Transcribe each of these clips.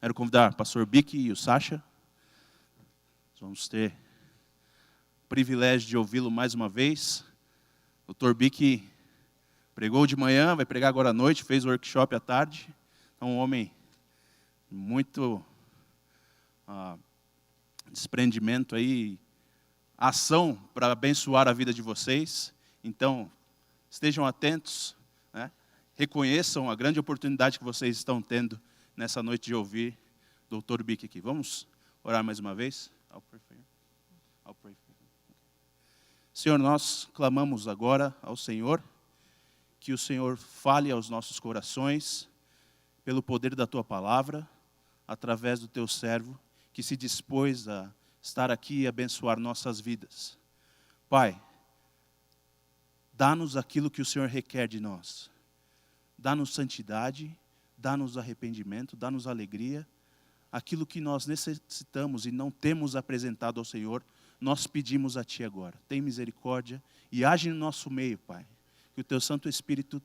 Quero convidar o pastor Bic e o Sacha. Vamos ter o privilégio de ouvi-lo mais uma vez. O Dr. Bic pregou de manhã, vai pregar agora à noite, fez o workshop à tarde. É um homem muito desprendimento aí, ação para abençoar a vida de vocês. Então, estejam atentos, né? Reconheçam a grande oportunidade que vocês estão tendo nessa noite de ouvir o Dr. Bic aqui. Vamos orar mais uma vez? I'll pray for you. Senhor, nós clamamos agora ao Senhor, que o Senhor fale aos nossos corações, pelo poder da Tua palavra, através do Teu servo, que se dispôs a estar aqui e abençoar nossas vidas. Pai, dá-nos aquilo que o Senhor requer de nós. Dá-nos santidade, dá-nos arrependimento, dá-nos alegria. Aquilo que nós necessitamos e não temos apresentado ao Senhor, nós pedimos a Ti agora. Tem misericórdia e age no nosso meio, Pai. Que o Teu Santo Espírito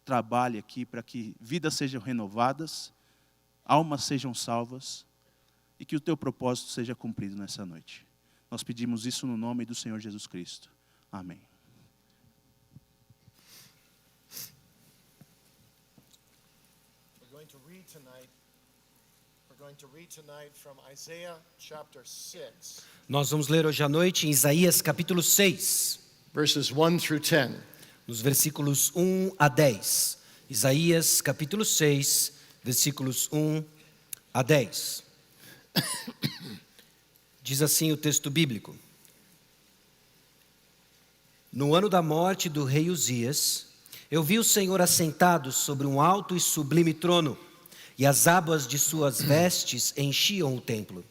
trabalhe aqui para que vidas sejam renovadas, almas sejam salvas e que o Teu propósito seja cumprido nessa noite. Nós pedimos isso no nome do Senhor Jesus Cristo. Amém. Nós vamos ler hoje à noite em Isaías capítulo 6. Verses 1 through 10. Nos versículos 1 a 10. Isaías capítulo 6, versículos 1 a 10. Diz assim o texto bíblico: No ano da morte do rei Uzias, eu vi o Senhor assentado sobre um alto e sublime trono, e as abas de suas vestes enchiam o templo.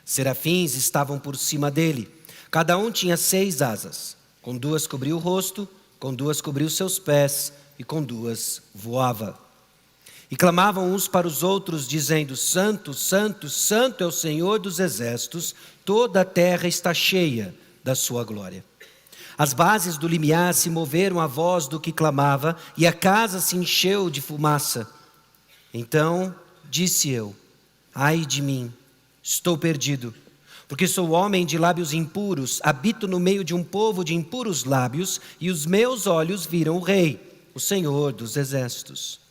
Serafins estavam por cima dele, cada um tinha 6 asas, com 2 cobria o rosto, com 2 cobria os seus pés, e com 2 voava. E clamavam uns para os outros, dizendo: Santo, Santo, Santo é o Senhor dos exércitos, toda a terra está cheia da sua glória. As bases do limiar se moveram à voz do que clamava, e a casa se encheu de fumaça. Então disse eu: ai de mim, estou perdido, porque sou homem de lábios impuros, habito no meio de um povo de impuros lábios, e os meus olhos viram o Rei, o Senhor dos exércitos.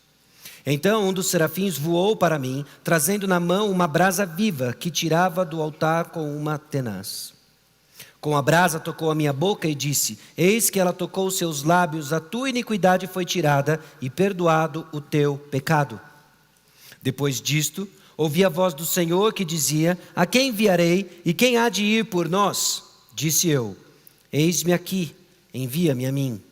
Então um dos serafins voou para mim, trazendo na mão uma brasa viva que tirava do altar com uma tenaz. Com a brasa tocou a minha boca e disse: eis que ela tocou os seus lábios, a tua iniquidade foi tirada e perdoado o teu pecado. Depois disto, ouvi a voz do Senhor que dizia: a quem enviarei e quem há de ir por nós? Disse eu: eis-me aqui, envia-me a mim.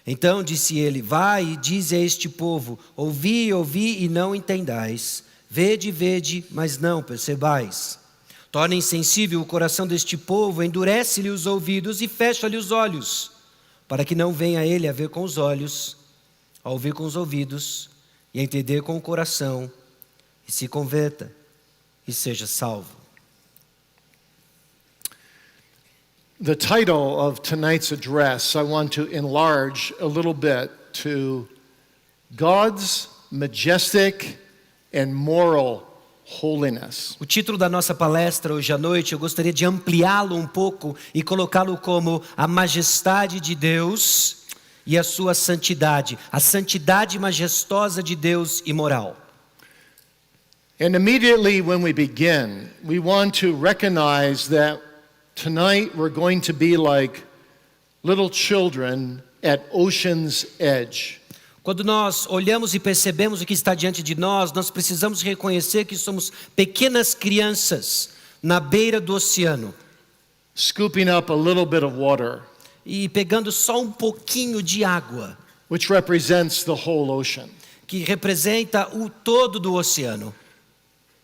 Então disse ele: vai e dize a este povo: ouvi, ouvi e não entendais, vede, vede, mas não percebais. Torna insensível o coração deste povo, endurece-lhe os ouvidos e fecha-lhe os olhos, para que não venha ele a ver com os olhos, a ouvir com os ouvidos e a entender com o coração, e se converta e seja salvo. The title of tonight's address, I want to enlarge a little bit to God's majestic and moral holiness. O título da nossa palestra hoje à noite, eu gostaria de ampliá-lo um pouco e colocá-lo como a majestade de Deus e a sua santidade, a santidade majestosa de Deus e moral. And immediately when we begin, we want to recognize that tonight we're going to be like little children at ocean's edge. Quando nós olhamos e percebemos o que está diante de nós, nós precisamos reconhecer que somos pequenas crianças na beira do oceano. Scooping up a little bit of water, E pegando só um pouquinho de água, which represents the whole ocean. que representa o todo do oceano.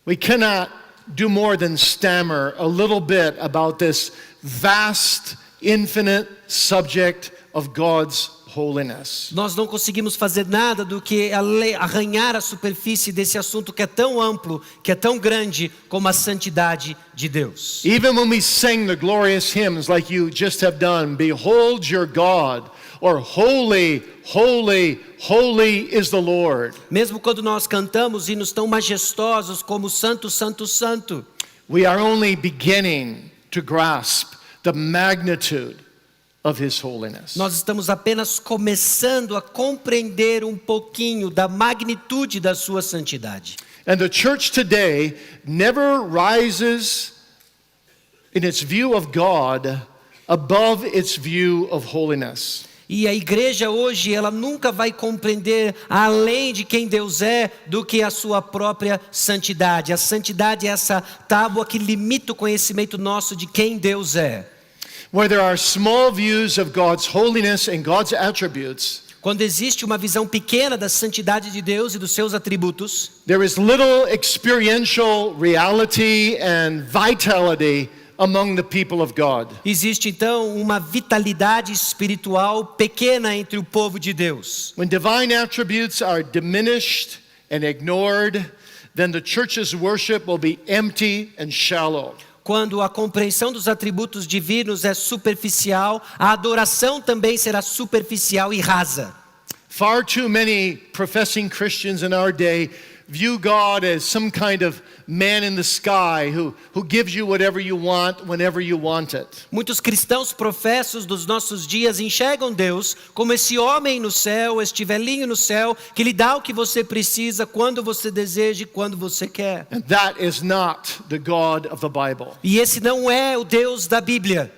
We cannot do more than stammer a little bit about this vast, infinite subject of God's holiness. Nós não conseguimos fazer nada do que arranhar a superfície desse assunto que é tão amplo, que é tão grande como a santidade de Deus. Even when we sing the glorious hymns like you just have done, behold your God, or holy, holy, holy is the Lord. Mesmo quando nós cantamos hinos tão majestosos como Santo, Santo, Santo, We are only beginning to grasp the magnitude of His holiness. nós estamos apenas começando a compreender um pouquinho da magnitude da sua santidade. And the church today never rises in its view of God above its view of holiness. E a igreja hoje, ela nunca vai compreender além de quem Deus é do que a sua própria santidade. A santidade é essa tábua que limita o conhecimento nosso de quem Deus é. Where there are small views of God's holiness and God's attributes, Quando existe uma visão pequena da santidade de Deus e dos seus atributos, there is little experiential reality and vitality among the people of God. existe então uma vitalidade espiritual pequena entre o povo de Deus. When divine attributes are diminished and ignored, then the church's worship will be empty and shallow. Quando a compreensão dos atributos divinos é superficial, a adoração também será superficial e rasa. Far too many professing Christians in our day view God as some kind of man in the sky who gives you whatever you want whenever you want it. Muitos cristãos professos dos nossos dias enxergam Deus como esse homem no céu, este velhinho no céu, que lhe dá o que você precisa, quando você deseja e quando você quer. And that is not the God of the Bible. E esse não é o Deus da Bíblia.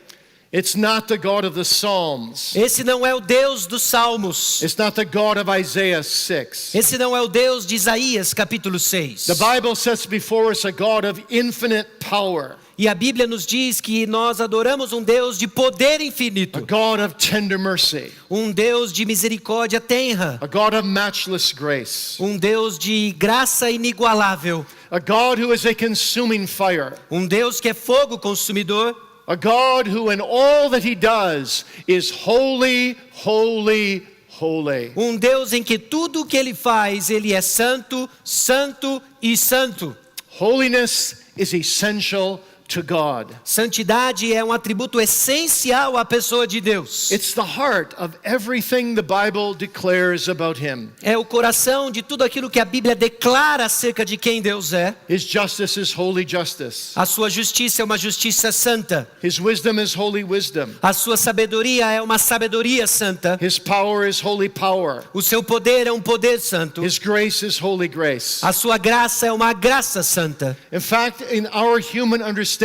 It's not the God of the Psalms. Esse não é o Deus dos Salmos. It's not the God of Isaiah 6. Esse não é o Deus de Isaías, capítulo 6. The Bible sets before us a God of infinite power, E a Bíblia nos diz que nós adoramos um Deus de poder a infinito, God of tender mercy, um Deus de misericórdia tenra, a God of matchless grace, um Deus de graça inigualável, a God who is a consuming fire, um Deus que é fogo consumidor, a God who in all that He does is holy, holy, holy. um Deus em que tudo o que Ele faz, Ele é santo, santo e santo. Holiness is essential to God. Santidade é um atributo essencial à pessoa de Deus. It's the heart of everything the Bible declares about Him. É o coração de tudo aquilo que a Bíblia declara acerca de quem Deus é. His justice is holy justice. A sua justiça é uma justiça santa. His wisdom is holy wisdom. A sua sabedoria é uma sabedoria santa. His power is holy power. O seu poder é um poder santo. His grace is holy grace. A sua graça é uma graça santa. In fact, in our human understanding,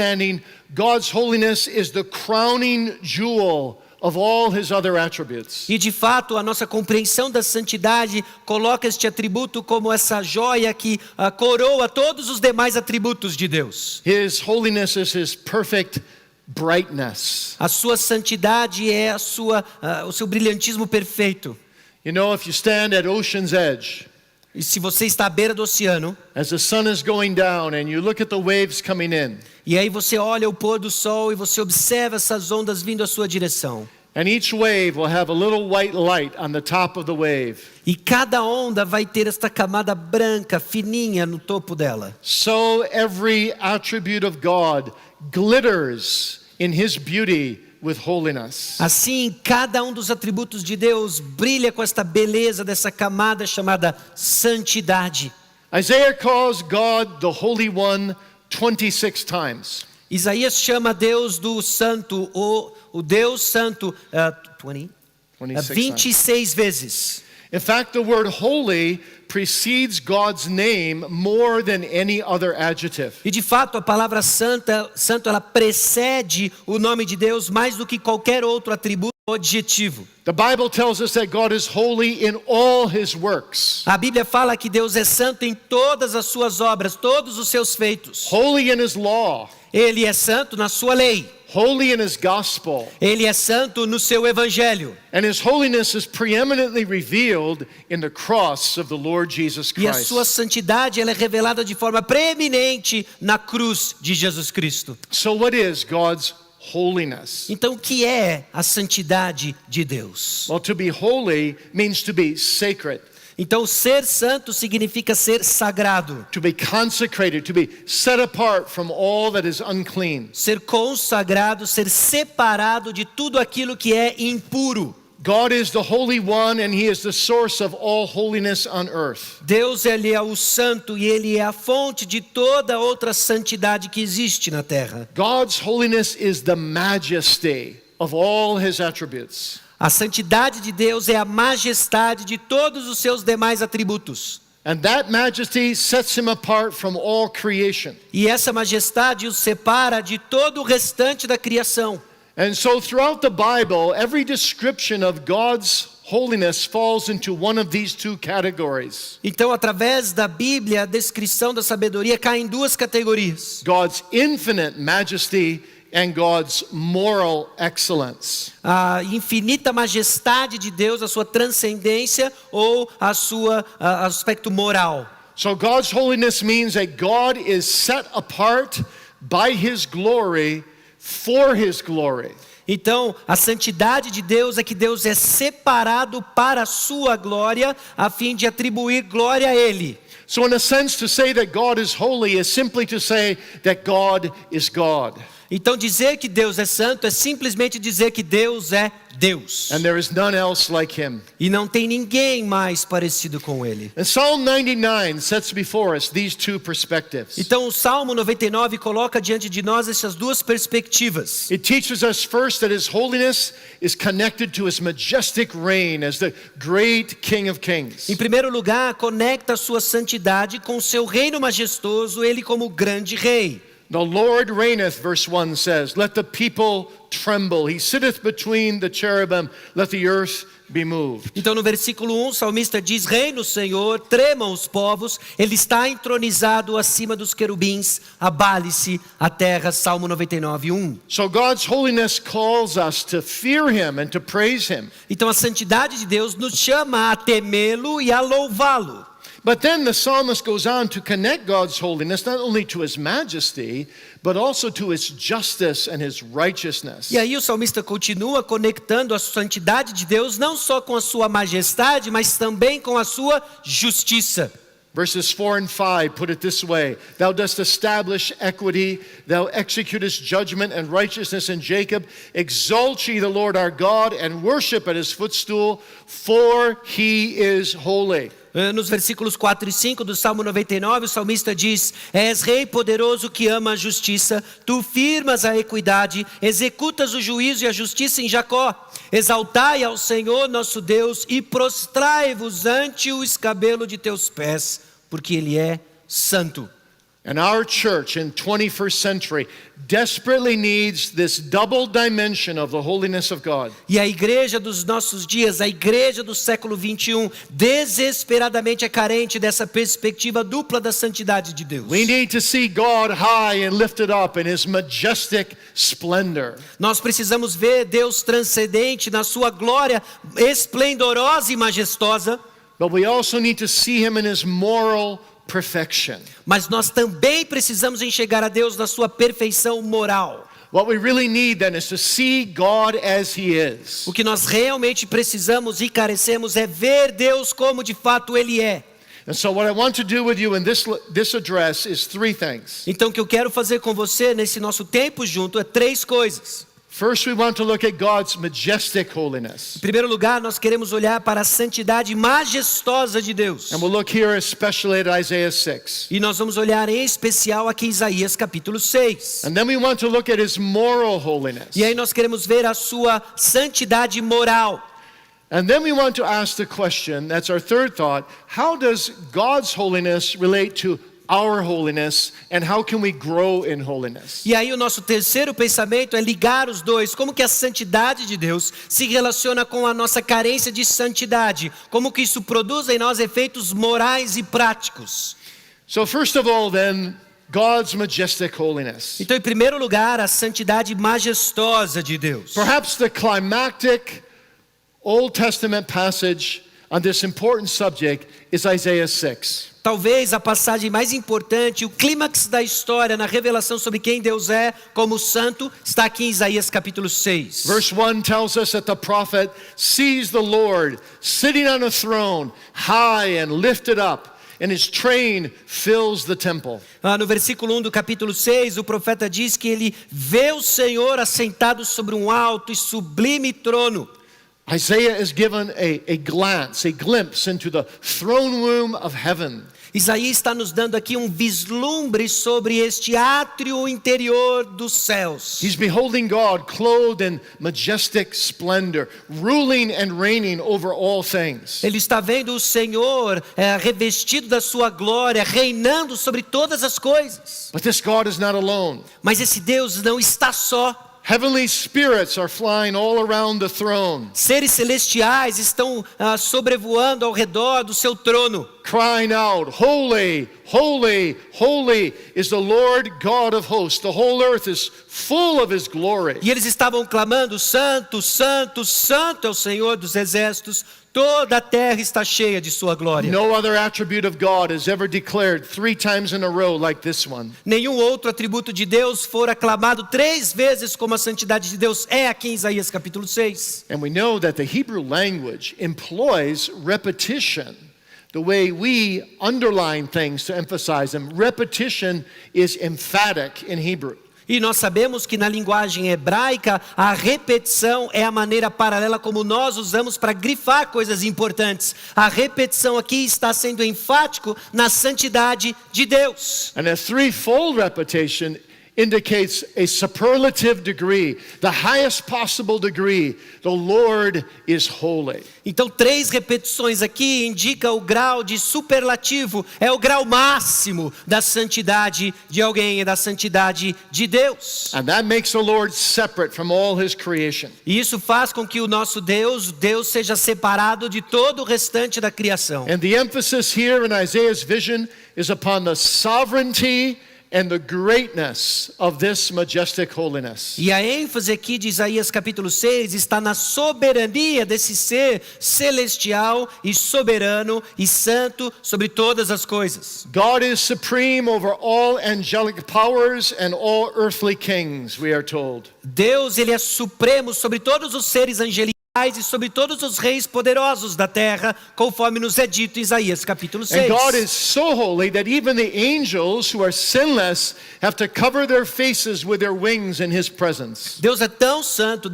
God's holiness is the crowning jewel of all His other attributes. E de fato, a nossa compreensão da santidade coloca este atributo como essa joia que coroa todos os demais atributos de Deus. His holiness is His perfect brightness. A sua santidade é o seu brilhantismo perfeito. You know, if you stand at ocean's edge, E se você está à beira do oceano, as the sun is going down and you look at the waves coming in, e aí você olha o pôr do sol e você observa essas ondas vindo à sua direção. and each wave will have a little white light on the top of the wave. E cada onda vai ter esta camada branca, fininha no topo dela. So every attribute of God glitters in His beauty with holiness. Assim, cada um dos atributos de Deus brilha com esta beleza dessa camada chamada santidade. Isaiah calls God the Holy One 26 times. Isaías chama Deus do santo, o Deus santo, 26 vezes. In fact, the word holy precedes God's name more than any other adjective. E de fato, a palavra santo, ela precede o nome de Deus mais do que qualquer outro atributo ou adjetivo. The Bible tells us that God is holy in all His works. A Bíblia fala que Deus é santo em todas as suas obras, todos os seus feitos. Holy in His law. Ele é santo na sua lei. Holy in His gospel. Ele é santo no seu evangelho. And His holiness is preeminently revealed in the cross of the Lord Jesus E a Christ. sua santidade ela é revelada de forma preeminente na cruz de Jesus Cristo. So what is God's holiness? Então, o que é a santidade de Deus? Well, to be holy means to be sacred, Então, ser santo significa ser sagrado, to be consecrated, to be set apart from all that is unclean. ser consagrado, ser separado de tudo aquilo que é impuro. God is the Holy One and He is the source of all holiness on earth. Deus, ele é o santo e ele é a fonte de toda outra santidade que existe na terra. God's holiness is the majesty of all His attributes. A santidade de Deus é a majestade de todos os seus demais atributos. And that majesty sets Him apart from all creation. E essa majestade o separa de todo o restante da criação. And so throughout the Bible, every description of God's holiness falls into one of these two categories. Então, através da Bíblia, a descrição da sabedoria cai em duas categorias: God's infinite majesty and God's moral excellence. a infinita majestade de Deus, a sua transcendência ou a sua aspecto moral. So God's holiness means that God is set apart by His glory for His glory. Então, a santidade de Deus é que Deus é separado para a sua glória, a fim de atribuir glória a Ele. So in a sense, to say that God is holy is simply to say that God is God. Então, dizer que Deus é santo é simplesmente dizer que Deus é Deus. And there is none else like Him. E não tem ninguém mais parecido com Ele. And Psalm 99 sets before us these two perspectives. Então, o Salmo 99 coloca diante de nós essas duas perspectivas. It teaches us first that His holiness is connected to His majestic reign as the great King of Kings. Em primeiro lugar, conecta a sua santidade com o seu reino majestoso, Ele como grande rei. The Lord reigneth, verse 1 says, let the people tremble. He sitteth between the cherubim, let the earth be moved. Então no versículo 1, o salmista diz: reina o Senhor, tremam os povos, Ele está entronizado acima dos querubins, abale-se a terra. Salmo 99, 1. So God's holiness calls us to fear Him and to praise Him. Então a santidade de Deus nos chama a temê-lo e a louvá-lo. But then the psalmist goes on to connect God's holiness not only to His majesty, but also to His justice and His righteousness. E aí o salmista continua conectando a santidade de Deus não só com a sua majestade, mas também com a sua justiça. Verses 4 and 5 put it this way: Thou dost establish equity, thou executest judgment and righteousness in Jacob. Exalt ye the Lord our God, and worship at His footstool, for He is holy. Nos versículos 4 e 5 do Salmo 99, o salmista diz: És rei poderoso que ama a justiça, tu firmas a equidade, executas o juízo e a justiça em Jacó. Exaltai ao Senhor nosso Deus e prostrai-vos ante o escabelo de teus pés, porque Ele é santo. And our church in 21st century desperately needs this double dimension of the holiness of God. E a igreja dos nossos dias, a igreja do século 21, desesperadamente é carente dessa perspectiva dupla da santidade de Deus. We need to see God high and lifted up in His majestic splendor. Nós precisamos ver Deus transcendente na sua glória esplendorosa e majestosa. But we also need to see Him in His moral perfection. Mas nós também precisamos enxergar a Deus na sua perfeição moral. What we really need then is to see God as He is. O que nós realmente precisamos e carecemos é ver Deus como de fato Ele é. And so what I want to do with you in this address is three things. Então o que eu quero fazer com você nesse nosso tempo junto é três coisas. First, we want to look at God's majestic holiness. Em primeiro lugar, nós queremos olhar para a santidade majestosa de Deus. And we'll look here especially at Isaiah 6. E nós vamos olhar em especial aqui em Isaías capítulo 6. And then we want to look at His moral holiness. E aí nós queremos ver a sua santidade moral. And then we want to ask the question, that's our third thought, how does God's holiness relate to our holiness, and how can we grow in holiness? E aí o nosso terceiro pensamento é ligar os dois. Como que a santidade de Deus se relaciona com a nossa carência de santidade? Como que isso produz em nós efeitos morais e práticos? So first of all then, God's majestic holiness. Então, em primeiro lugar, a santidade majestosa de Deus. Perhaps the climactic Old Testament passage on this important subject is Isaiah 6. Talvez a passagem mais importante, o clímax da história na revelação sobre quem Deus é como santo, está aqui em Isaías capítulo 6. Verse 1 tells us that the prophet sees the Lord sitting on a throne, high and lifted up, and His train fills the temple. No versículo 1 do capítulo 6, o profeta diz que ele vê o Senhor assentado sobre um alto e sublime trono. Isaiah is given a glimpse into the throne room of heaven. Isaías está nos dando aqui um vislumbre sobre este átrio interior dos céus. He's beholding God clothed in majestic splendor, ruling and reigning over all things. Ele está vendo o Senhor revestido da sua glória, reinando sobre todas as coisas. But this God is not alone. Mas esse Deus não está só. Heavenly spirits are flying all around the throne, Seres celestiais estão sobrevoando ao redor do seu trono, crying out, "Holy, holy, holy is the Lord God of hosts. The whole earth is full of his glory." e eles estavam clamando: Santo, Santo, Santo é o Senhor dos exércitos, toda a terra está cheia de sua glória. No other attribute of God is ever declared 3 times in a row like this one. Nenhum outro atributo de Deus for aclamado 3 vezes como a santidade de Deus é aqui em Isaías capítulo 6. And we know that the Hebrew language employs repetition. The way we underline things to emphasize them, repetition is emphatic in Hebrew. E nós sabemos que na linguagem hebraica, a repetição é a maneira paralela como nós usamos para grifar coisas importantes. A repetição aqui está sendo enfático na santidade de Deus. And a threefold repetition indicates a superlative degree, the highest possible degree. The Lord is holy. Então 3 repetições aqui indica o grau de superlativo, é o grau máximo da santidade de alguém, é da santidade de Deus. And that makes the Lord separate from all his creation. E isso faz com que o nosso Deus seja separado de todo o restante da criação. And the emphasis here in Isaiah's vision is upon the sovereignty and the greatness of this majestic holiness. E a ênfase aqui de Isaías capítulo 6 está na soberania desse ser celestial e soberano e santo sobre todas as coisas. God is supreme over all angelic powers and all earthly kings, we are told. Deus, ele é supremo sobre todos os seres angelicais e sobre todos os reis poderosos da terra, conforme nos é dito em Isaías capítulo 6. And God is so holy that even the angels who are sinless have to cover their faces with their wings in his presence. Deus é tão santo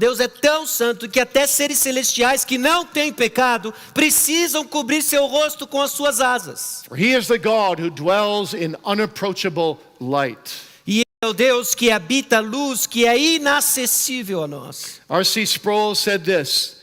que até seres celestiais que não têm pecado precisam cobrir seu rosto com as suas asas. For he is the God who dwells in unapproachable light. E é o Deus que habita a luz, que é inacessível a nós. R.C. Sproul said this: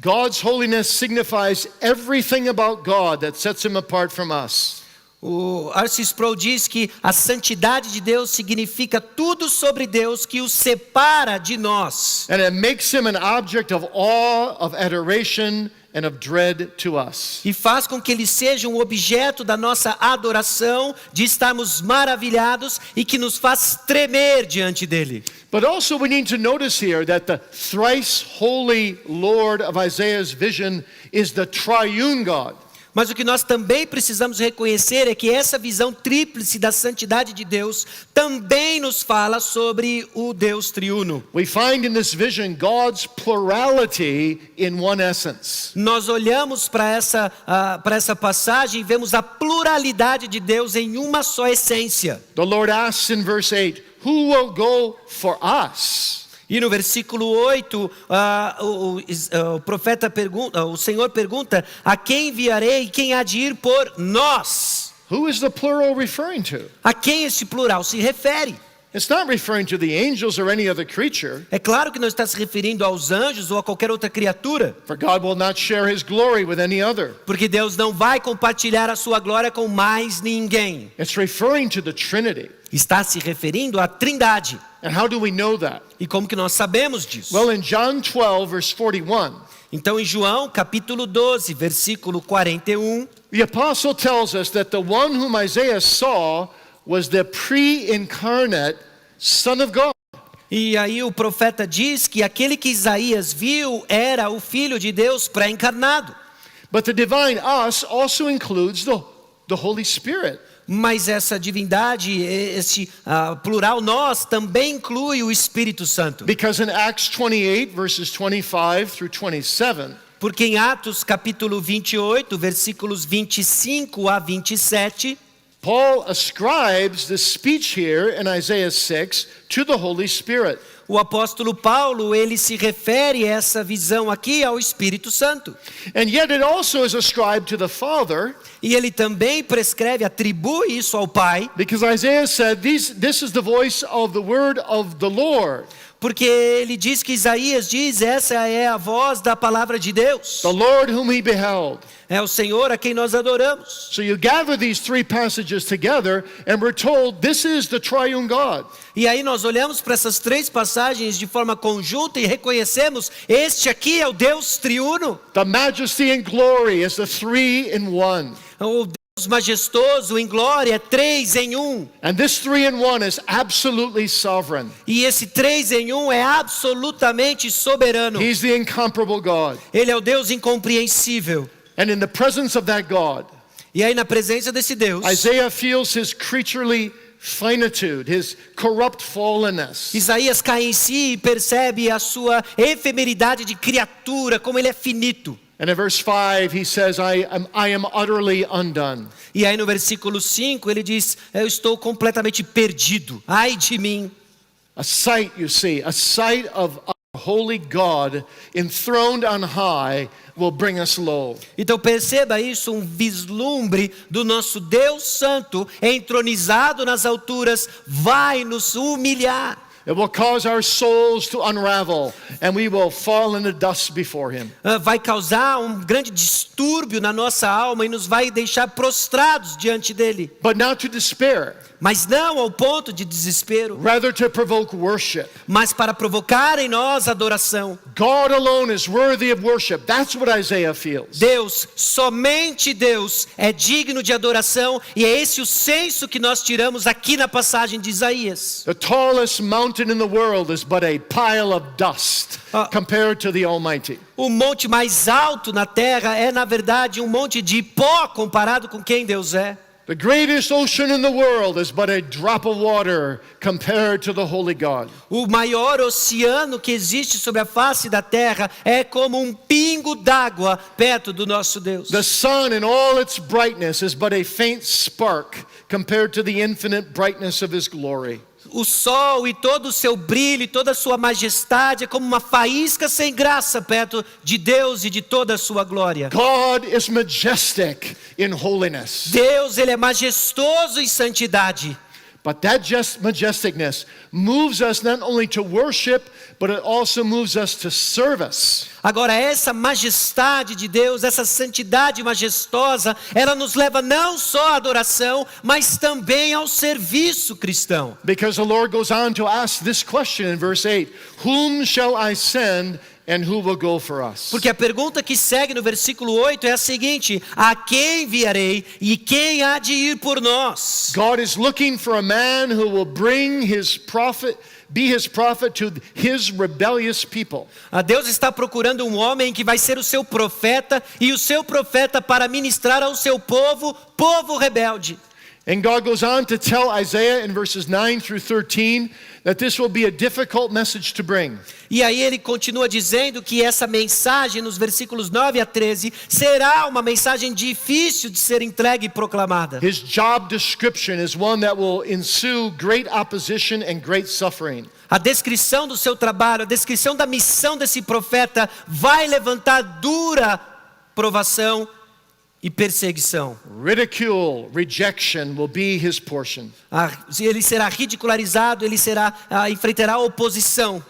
God's holiness signifies everything about God that sets him apart from us. O R.C. Sproul diz que a santidade de Deus significa tudo sobre Deus que o separa de nós. And it makes him an object of awe, of adoration, and of dread to us. E faz com que ele seja um objeto da nossa adoração, de estarmos maravilhados e que nos faz tremer diante dele. But also we need to notice here that the thrice holy Lord of Isaiah's vision is the triune God. Mas o que nós também precisamos reconhecer é que essa visão tríplice da santidade de Deus também nos fala sobre o Deus triuno. We find in this vision God's plurality in one essence. Nós olhamos para essa passagem e vemos a pluralidade de Deus em uma só essência. The Lord asks in verse 8, "Who will go for us?" E no versículo 8, o profeta pergunta, o Senhor pergunta: a quem enviarei e quem há de ir por nós? Who is the plural referring to? A quem esse plural se refere? It's not referring to the angels or any other creature. É claro que não está se referindo aos anjos ou a qualquer outra criatura. For God will not share his glory with any other. Porque Deus não vai compartilhar a sua glória com mais ninguém. It's referring to the Trinity. Está se referindo à Trindade. And how do we know that? E como que nós sabemos disso? Well, in John 12, verse 41, Então em João capítulo 12, versículo 41, the apostle tells us that the one whom Isaiah saw was the pre-incarnate Son of God. e aí o profeta diz que aquele que Isaías viu era o Filho de Deus pré-encarnado. But the divine us also includes the Holy Spirit. Mas essa divindade, esse plural nós, também inclui o Espírito Santo. Because in Acts 28, verses 25 through 27, Porque em Atos capítulo 28, versículos 25 a 27, Paul ascribes the speech here in Isaiah 6 to the Holy Spirit. O apóstolo Paulo, ele se refere a essa visão aqui ao Espírito Santo. And yet it also is ascribed to the Father, E ele também prescreve, atribui isso ao Pai, because Isaiah said, this is the voice of the word of the Lord. porque ele diz que Isaías diz, essa é a voz da palavra de Deus. The Lord whom he beheld. É o Senhor a quem nós adoramos. So you gather these three passages together and we're told this is the triune God. E aí nós olhamos para essas três passagens de forma conjunta e reconhecemos, este aqui é o Deus triuno. The majesty and glory is the three in one. O Deus majestoso em glória, 3 em 1. And this 3 in 1 is absolutely sovereign. E esse 3 em 1 é absolutamente soberano. He's the incomparable God. Ele é o Deus incompreensível. And in the presence of that God, E aí na presença desse Deus, Isaiah feels his creaturely finitude, his corrupt fallenness. Isaías cai em si e percebe a sua efemeridade de criatura, como ele é finito. And in verse 5 he says, I am utterly undone. E aí no versículo 5 ele diz, eu estou completamente perdido, ai de mim. A sight, you see, a sight of a holy God enthroned on high will bring us low. Então perceba isso, um vislumbre do nosso Deus Santo, entronizado nas alturas, vai nos humilhar. It will cause our souls to unravel and we will fall in the dust before him. Vai causar um grande distúrbio na nossa alma e nos vai deixar prostrados diante dele. But not to despair, Mas não ao ponto de desespero, rather to provoke worship. mas para provocar em nós adoração. God alone is worthy of worship. That's what Isaiah feels. Deus, somente Deus é digno de adoração, e é esse o senso que nós tiramos aqui na passagem de Isaías. The tallest mountain in the world is but a pile of dust compared to the Almighty. O monte mais alto na terra é, na verdade, um monte de pó comparado com quem Deus é. The greatest ocean in the world is but a drop of water compared to the holy God. O maior oceano que existe sobre a face da terra é como um pingo d'água perto do nosso Deus. The sun in all its brightness is but a faint spark compared to the infinite brightness of his glory. O sol e todo o seu brilho e toda a sua majestade é como uma faísca sem graça perto de Deus e de toda a sua glória. God is majestic in holiness. Deus, ele é majestoso em santidade. But that just majesticness moves us not only to worship, but it also moves us to service. Agora, essa majestade de Deus, essa santidade majestosa, ela nos leva não só à adoração, mas também ao serviço cristão. Because the Lord goes on to ask this question in verse 8, whom shall I send and who will go for us? Porque a pergunta que segue no versículo 8 é a seguinte: a quem enviarei e quem há de ir por nós? God is looking for a man who will bring his prophet, be his prophet to his rebellious people. Deus está procurando um homem que vai ser o seu profeta, e o seu profeta para ministrar ao seu povo rebelde. And God goes on to tell Isaiah in verses 9 through 13 that this will be a difficult message to bring. E aí ele continua dizendo que essa mensagem nos versículos 9 a 13 será uma mensagem difícil de ser entregue e proclamada. His job description is one that will ensue great opposition and great suffering. A descrição do seu trabalho, a descrição da missão desse profeta vai levantar dura provação e perseguição. Ridicule, rejection will be his portion. Ele será ridicularizado, ele enfrentará oposição.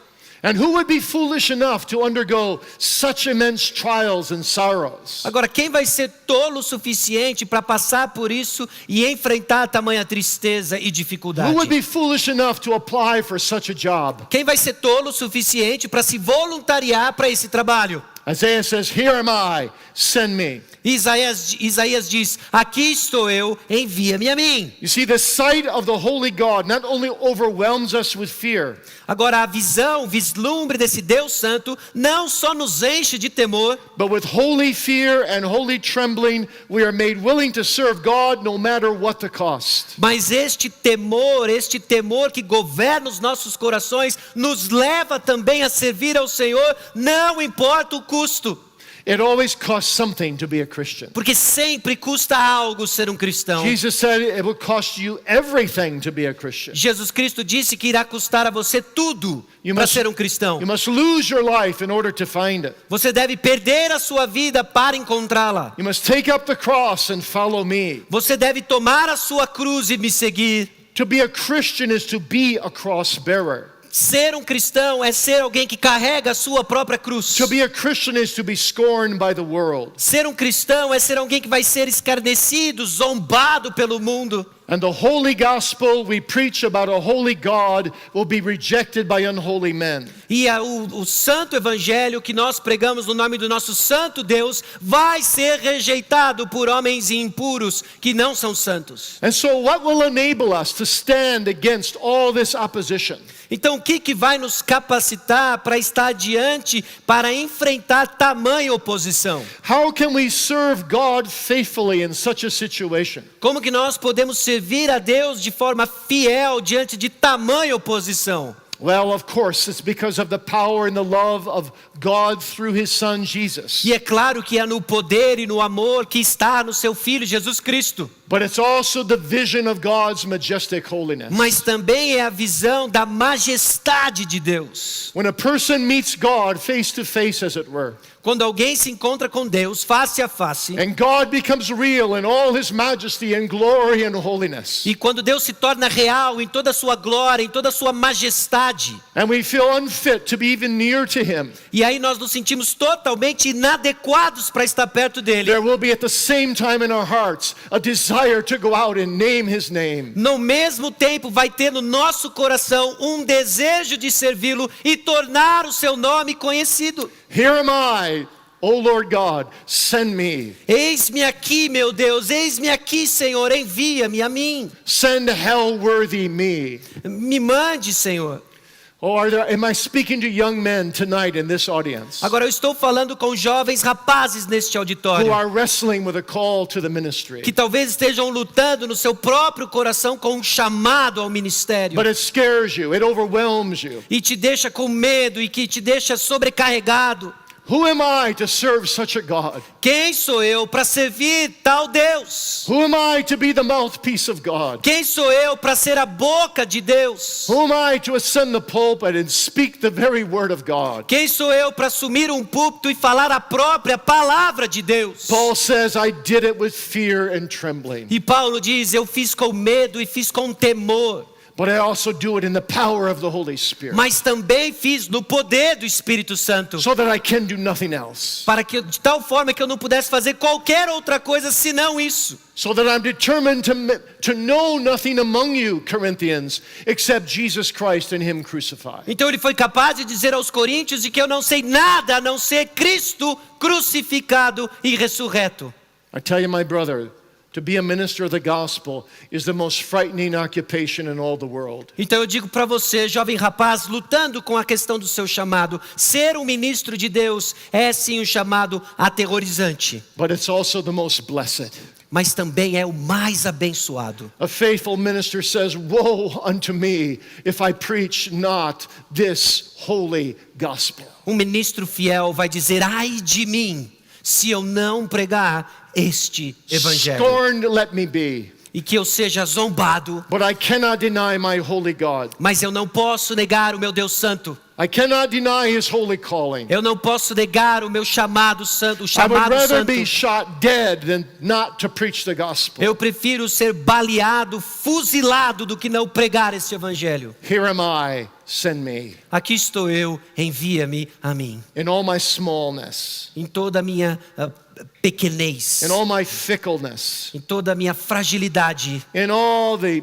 And who would be foolish enough to undergo such immense trials and sorrows? Agora, quem vai ser tolo o suficiente para passar por isso e enfrentar tamanha tristeza e dificuldade? Who would be foolish enough to apply for such a job? Quem vai ser tolo o suficiente para se voluntariar para esse trabalho? Isaiah says, "Here am I, send me." Isaías diz, aqui estou eu, envia-me a mim. You see, the sight of the holy God not only overwhelms us with fear, Agora a visão, o vislumbre desse Deus Santo não só nos enche de temor, but with holy fear and holy trembling, we are made willing to serve God no matter what the cost. mas este temor que governa os nossos corações nos leva também a servir ao Senhor, não importa o custo. It always costs something to be a Christian. Porque sempre custa algo ser um cristão. Jesus said it will cost you everything to be a Christian. Jesus Cristo disse que irá custar a você tudo para ser um cristão. You must lose your life in order to find it. Você deve perder a sua vida para encontrá-la. You must take up the cross and follow me. Você deve tomar a sua cruz e me seguir. To be a Christian is to be a cross bearer. Ser um cristão é ser alguém que carrega a sua própria cruz. To be a Christian is to be scorned by the world. Ser um cristão é ser alguém que vai ser escarnecido, zombado pelo mundo. And the holy gospel we preach about a holy God will be rejected by unholy men. E o santo evangelho que nós pregamos no nome do nosso santo Deus vai ser rejeitado por homens impuros que não são santos. And so what will enable us to stand against all this opposition? Então o que vai nos capacitar para estar diante, para enfrentar tamanha oposição? How can we serve God faithfully in such a situation? Como que nós podemos servir a Deus de forma fiel diante de tamanha oposição? Well, of course, it's because of the power and the love of God through His Son Jesus. E é claro que é no poder e no amor que está no seu Filho Jesus Cristo. But it's also the vision of God's majestic holiness. Mas também é a visão da majestade de Deus. When a person meets God face to face, as it were, Quando alguém se encontra com Deus face a face, and God becomes real in all His majesty and glory and holiness, e quando Deus se torna real em toda a sua glória, em toda a sua majestade, and we feel unfit to be even near to Him, e aí nós nos sentimos totalmente inadequados para estar perto dele, there will be at the same time in our hearts a desire to go out and name His name. no mesmo tempo vai ter no nosso coração um desejo de servi-lo e tornar o seu nome conhecido. Here am I, O Lord God, send me. Eis-me aqui, meu Deus, eis-me aqui, Senhor, envia-me a mim. Send hell-worthy me. Me mande, Senhor. Oh, am I speaking to young men tonight in this audience Agora eu estou falando com jovens rapazes neste who auditório, are wrestling with a call to the ministry? que talvez estejam lutando no seu próprio coração com um chamado ao ministério, But it scares you, it overwhelms you. e te deixa com medo e que te deixa sobrecarregado. Who am I to serve such a God? Quem sou eu para servir tal Deus? Who am I to be the mouthpiece of God? Quem sou eu para ser a boca de Deus? Who am I to ascend the pulpit and speak the very word of God? Quem sou eu para assumir um púlpito e falar a própria palavra de Deus? Paul says, I did it with fear and trembling, E Paulo diz, eu fiz com medo e fiz com temor, but I also do it in the power of the Holy Spirit, mas também fiz no poder do Espírito Santo, so that I can do nothing else. para que de tal forma que eu não pudesse fazer qualquer outra coisa senão isso. So that I'm determined to know nothing among you, Corinthians, except Jesus Christ and Him crucified. Então ele foi capaz de dizer aos coríntios de que eu não sei nada a não ser Cristo crucificado e ressurreto. I tell you, my brother, to be a minister of the gospel is the most frightening occupation in all the world. Então eu digo para você, jovem rapaz, lutando com a questão do seu chamado, ser um ministro de Deus é sim um chamado aterrorizante, But it's also the most blessed. mas também é o mais abençoado. A faithful minister says, woe unto me if I preach not this holy gospel. Um ministro fiel vai dizer, ai de mim, se eu não pregar este evangelho. Scorned let me be, E que eu seja zombado, but I cannot deny my holy God. mas eu não posso negar o meu Deus santo. I cannot deny His holy calling. Eu não posso negar o meu chamado santo, o I would chamado rather santo. be shot dead than not to preach the gospel. Eu prefiro ser baleado, fuzilado, do que não pregar este evangelho. Here am I, send me. Aqui estou eu, envia-me a mim. In all my smallness, Em toda a minha pequenez, in all my fickleness, em toda a minha fragilidade, in all the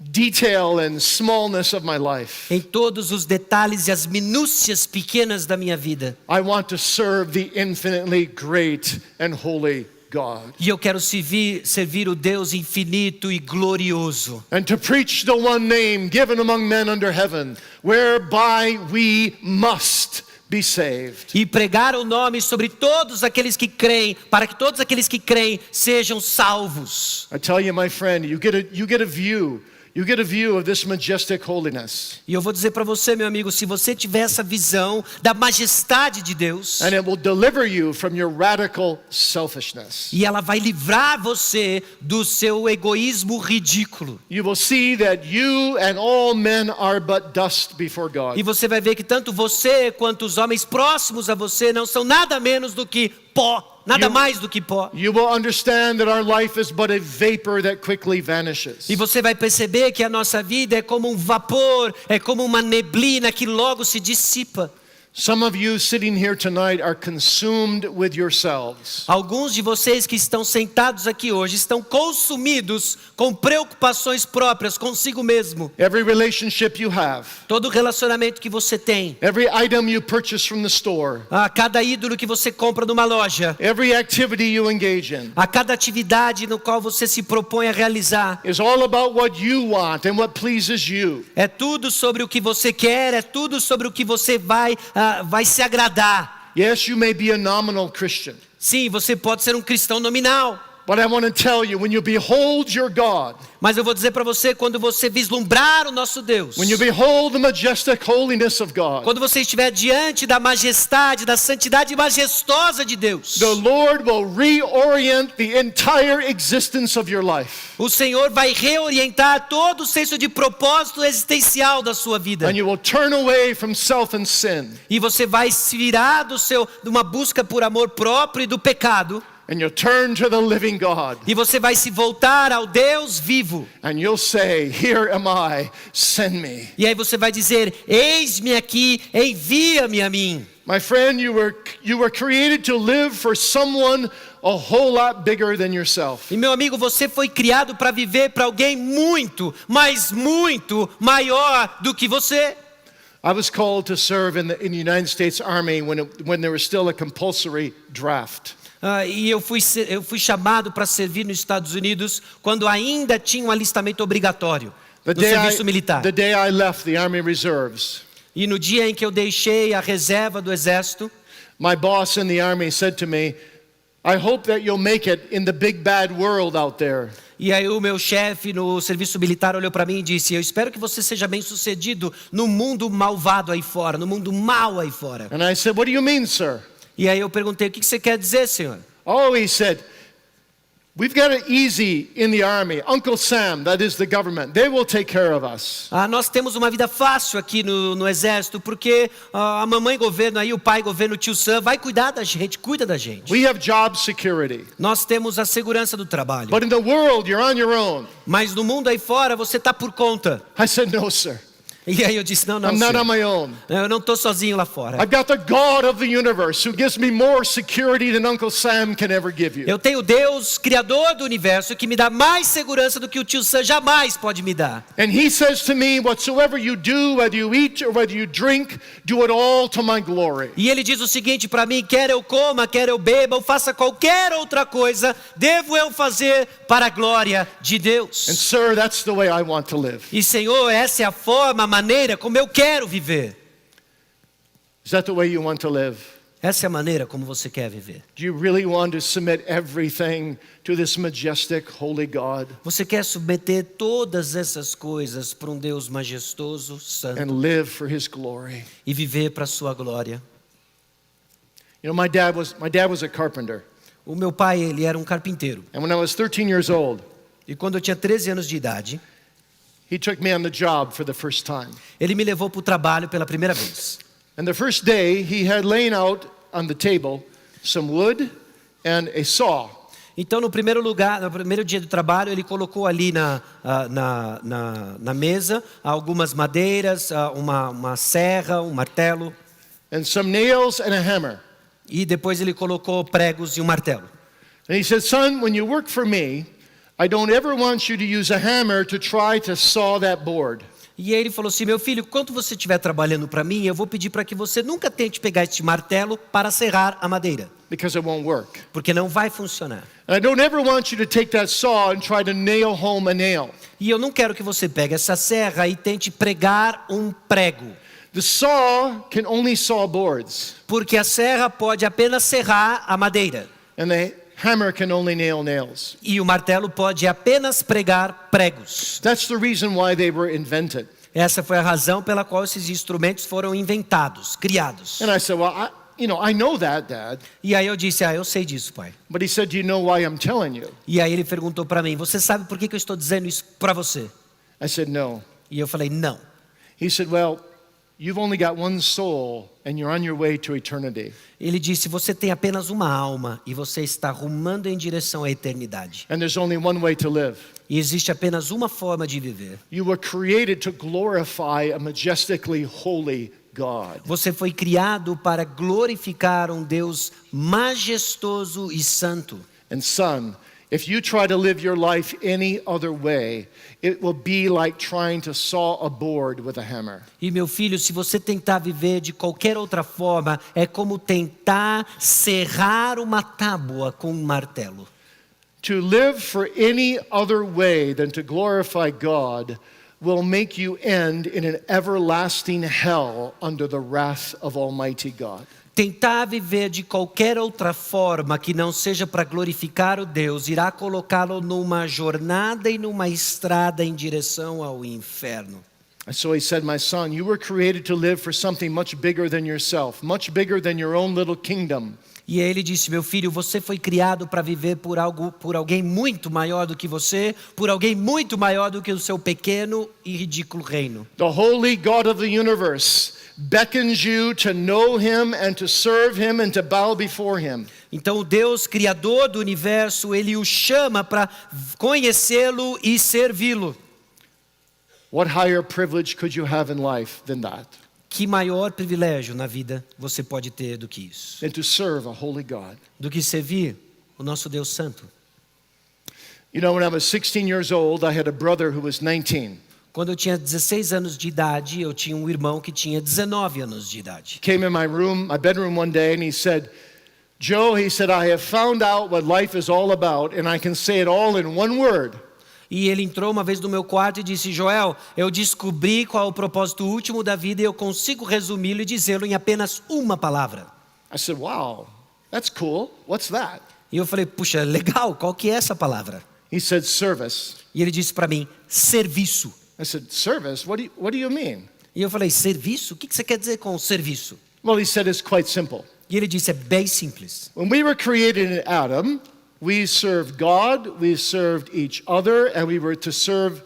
detail and smallness of my life, em todos os detalhes e as minúcias pequenas da minha vida. I want to serve the infinitely great and holy God. E eu quero servir o Deus infinito e glorioso. And to preach the one name given among men under heaven, whereby we must be saved. E pregar o nome sobre todos aqueles que creem, para que todos aqueles que creem sejam salvos. I tell you, my friend, you get a view. you get a view of this majestic holiness. E eu vou dizer para você, meu amigo, se você tiver essa visão da majestade de Deus, And it will deliver you from your radical selfishness. e ela vai livrar você do seu egoísmo ridículo. You will see that you and all men are but dust before God. E você vai ver que tanto você quanto os homens próximos a você não são nada menos do que pó, nada mais do que pó. You will understand that our life is but a vapor that quickly vanishes. E você vai perceber que a nossa vida é como um vapor, é como uma neblina que logo se dissipa. Some of you sitting here tonight are consumed with yourselves. Alguns de vocês que estão sentados aqui hoje estão consumidos com preocupações próprias consigo mesmo. Every relationship you have, Todo relacionamento que você tem, every item you purchase from the store, a cada ídolo que você compra numa loja, every activity you engage in a cada atividade no qual você se propõe a realizar, is all about what you want and what pleases you. é tudo sobre o que você quer, é tudo sobre o que você vai se agradar. Yes, you may be a nominal Christian, Sim, você pode ser um cristão nominal, but I want to tell you, when you behold your God, mas eu vou dizer para você, quando você vislumbrar o nosso Deus, when you behold the majestic holiness of God, quando você estiver diante da majestade, da santidade majestosa de Deus, the Lord will reorient the entire existence of your life. o Senhor vai reorientar todo o senso de propósito existencial da sua vida. And you will turn away from self and sin. E você vai se virar de uma busca por amor próprio e do pecado. And you'll turn to the living God. E você vai se voltar ao Deus vivo. And you'll say, here am I, send me. E aí você vai dizer, eis-me aqui, envia-me a mim. My friend, you were created to live for someone a whole lot bigger than yourself. E meu amigo, você foi criado para viver para alguém muito, mas muito maior do que você. I was called to serve in the United States Army when there was still a compulsory draft. E eu fui chamado para servir nos Estados Unidos quando ainda tinha um alistamento obrigatório no serviço militar. The day I left the Army Reserves, E no dia em que eu deixei a reserva do exército, my boss in the Army said to me, I hope that you'll make it in the big bad world out there. e aí o meu chefe no serviço militar olhou para mim e disse, eu espero que você seja bem sucedido no mundo malvado aí fora, no mundo mau aí fora. And I said, what do you mean, sir? E aí eu perguntei, o que você quer dizer, senhor? Oh, he said, we've got it easy in the Army. Uncle Sam, that is the government, they will take care of us. Nós temos uma vida fácil aqui no exército, porque a mamãe governo aí, o pai governo, o tio Sam, vai cuidar da gente, cuida da gente. We have job security. Nós temos a segurança do trabalho. But in the world, you're on your own. Mas no mundo aí fora, você está por conta. I said, no, sir. E aí eu disse, não, I'm not senhor. on my own. Eu não estou sozinho lá fora. I've got the God of the universe who gives me more security than Uncle Sam can ever give you. Eu tenho Deus, Criador do universo, que me dá mais segurança do que o tio Sam jamais pode me dar. And he says to me, whatsoever you do, whether you eat or whether you drink, do it all to my glory. E ele diz o seguinte para mim, quer eu coma, quer eu beba, ou faça qualquer outra coisa, devo eu fazer para a glória de Deus. And sir, that's the way I want to live. E Senhor, essa é a forma, a maneira como eu quero viver. Is that the way you want to live? Essa é a maneira como você quer viver. Do you really want to submit everything to this majestic, holy God Você quer submeter todas essas coisas para um Deus majestoso, santo, and live for his glory? e viver para a sua glória? You know, my dad was a carpenter. O meu pai, ele era um carpinteiro. And when I was 13 years old, E quando eu tinha 13 anos de idade, he took me on the job for the first time. ele me levou para o trabalho pela primeira vez. And the first day, he had laid out on the table some wood and a saw. Então, no primeiro dia do trabalho, ele colocou ali na mesa algumas madeiras, uma serra, um martelo. And some nails and a hammer. E depois ele colocou pregos e um martelo. And he said, son, when you work for me, I don't ever want you to use a hammer to try to saw that board. E aí ele falou assim, meu filho, quando você estiver trabalhando para mim, eu vou pedir para que você nunca tente pegar este martelo para serrar a madeira. Because it won't work. Porque não vai funcionar. And I don't ever want you to take that saw and try to nail home a nail. E eu não quero que você pegue essa serra e tente pregar um prego. The saw can only saw boards. Porque a serra pode apenas serrar a madeira. And the hammer can only nail nails. E o martelo pode apenas pregar pregos. That's the reason why they were invented. Essa foi a razão pela qual esses instrumentos foram inventados, criados. And I said, well, I know that, Dad. E aí eu disse, eu sei disso, pai. But he said, do you know why I'm telling you? E aí ele perguntou para mim, você sabe por que eu estou dizendo isso para você? I said, no. E eu falei, não. He said, well, you've only got one soul and you're on your way to eternity. Ele disse, você tem apenas uma alma e você está rumando em direção à eternidade. And there's only one way to live. E existe apenas uma forma de viver. You were created to glorify a majestically holy God. Você foi criado para glorificar um Deus majestoso e santo. And son, if you try to live your life any other way, it will be like trying to saw a board with a hammer. E meu filho, se você tentar viver de qualquer outra forma, é como tentar serrar uma tábua com um martelo. To live for any other way than to glorify God will make you end in an everlasting hell under the wrath of Almighty God. Tentar viver de qualquer outra forma que não seja para glorificar o Deus, irá colocá-lo numa jornada e numa estrada em direção ao inferno. And so he said, my son, you were created to live for something much bigger than yourself, much bigger than your own little kingdom. E ele disse, meu filho, você foi criado para viver por alguém muito maior do que você, por alguém muito maior do que o seu pequeno e ridículo reino. The holy God of the universe beckons you to know him and to serve him and to bow before him. Então o Deus criador do universo, ele o chama para conhecê-lo e servi-lo. What higher privilege could you have in life than that? Que maior privilégio na vida você pode ter do que isso? Than to serve a holy God. Do que servir o nosso Deus Santo. You know, when I was 16 years old, I had a brother who was 19. Quando eu tinha 16 anos de idade, eu tinha um irmão que tinha 19 anos de idade. Came in my bedroom one day and he said, Joe, he said, I have found out what life is all about and I can say it all in one word. E ele entrou uma vez no meu quarto e disse, Joel, eu descobri qual é o propósito último da vida e eu consigo resumi-lo e dizê-lo em apenas uma palavra. I said, wow, that's cool. What's that? E eu falei, puxa, legal, qual que é essa palavra? He said, service. E ele disse para mim, serviço. I said, service? What do you mean? E eu falei, serviço? O que você quer dizer com serviço? Well, he said it's quite simple. E ele disse, é bem simples. When we were created in Adam, we served God, we served each other, and we were to serve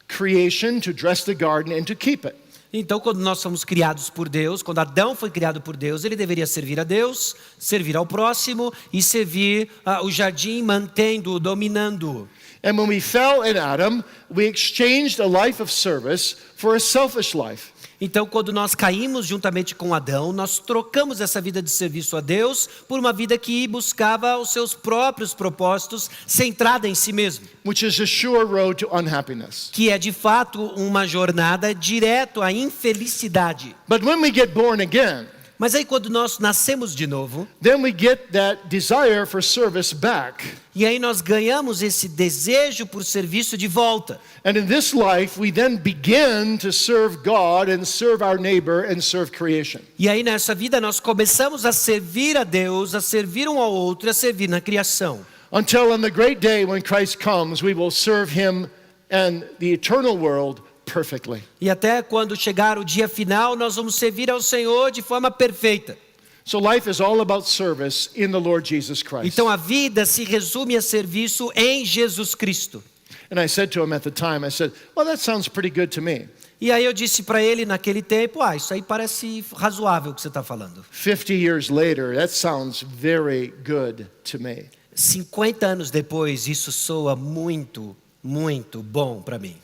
creation, to dress the garden, and to keep it. Então, quando nós somos criados por Deus, quando Adão foi criado por Deus, ele deveria servir a Deus, servir ao próximo e servir o jardim, mantendo-o, dominando-o. And when we fell in Adam, we exchanged a life of service for a selfish life. Então, quando nós caímos juntamente com Adão, nós trocamos essa vida de serviço a Deus por uma vida que buscava os seus próprios propósitos, centrada em si mesmo. Which is a sure road to unhappiness. Que é, de fato, uma jornada direto à infelicidade. But when we get born again, mas aí, quando nós nascemos de novo, then we get that desire for service back. E aí nós ganhamos esse desejo por serviço de volta. And in this life, we then begin to serve God and serve our neighbor and serve creation. E aí nessa vida nós começamos a servir a Deus, a servir um ao outro, e a servir na criação. Until on the great day when Christ comes, we will serve him and the eternal world perfectly. E até quando chegar o dia final, nós vamos servir ao Senhor de forma perfeita. So life is all about service in the Lord Jesus Christ. Então a vida se resume a serviço em Jesus Cristo. And I said to him at the time, I said, well, that sounds pretty good to me. E aí eu disse para ele naquele tempo, isso aí parece razoável o que você está falando. 50 years later, that sounds very good to me. 50 anos depois, isso soa muito, muito bom para mim.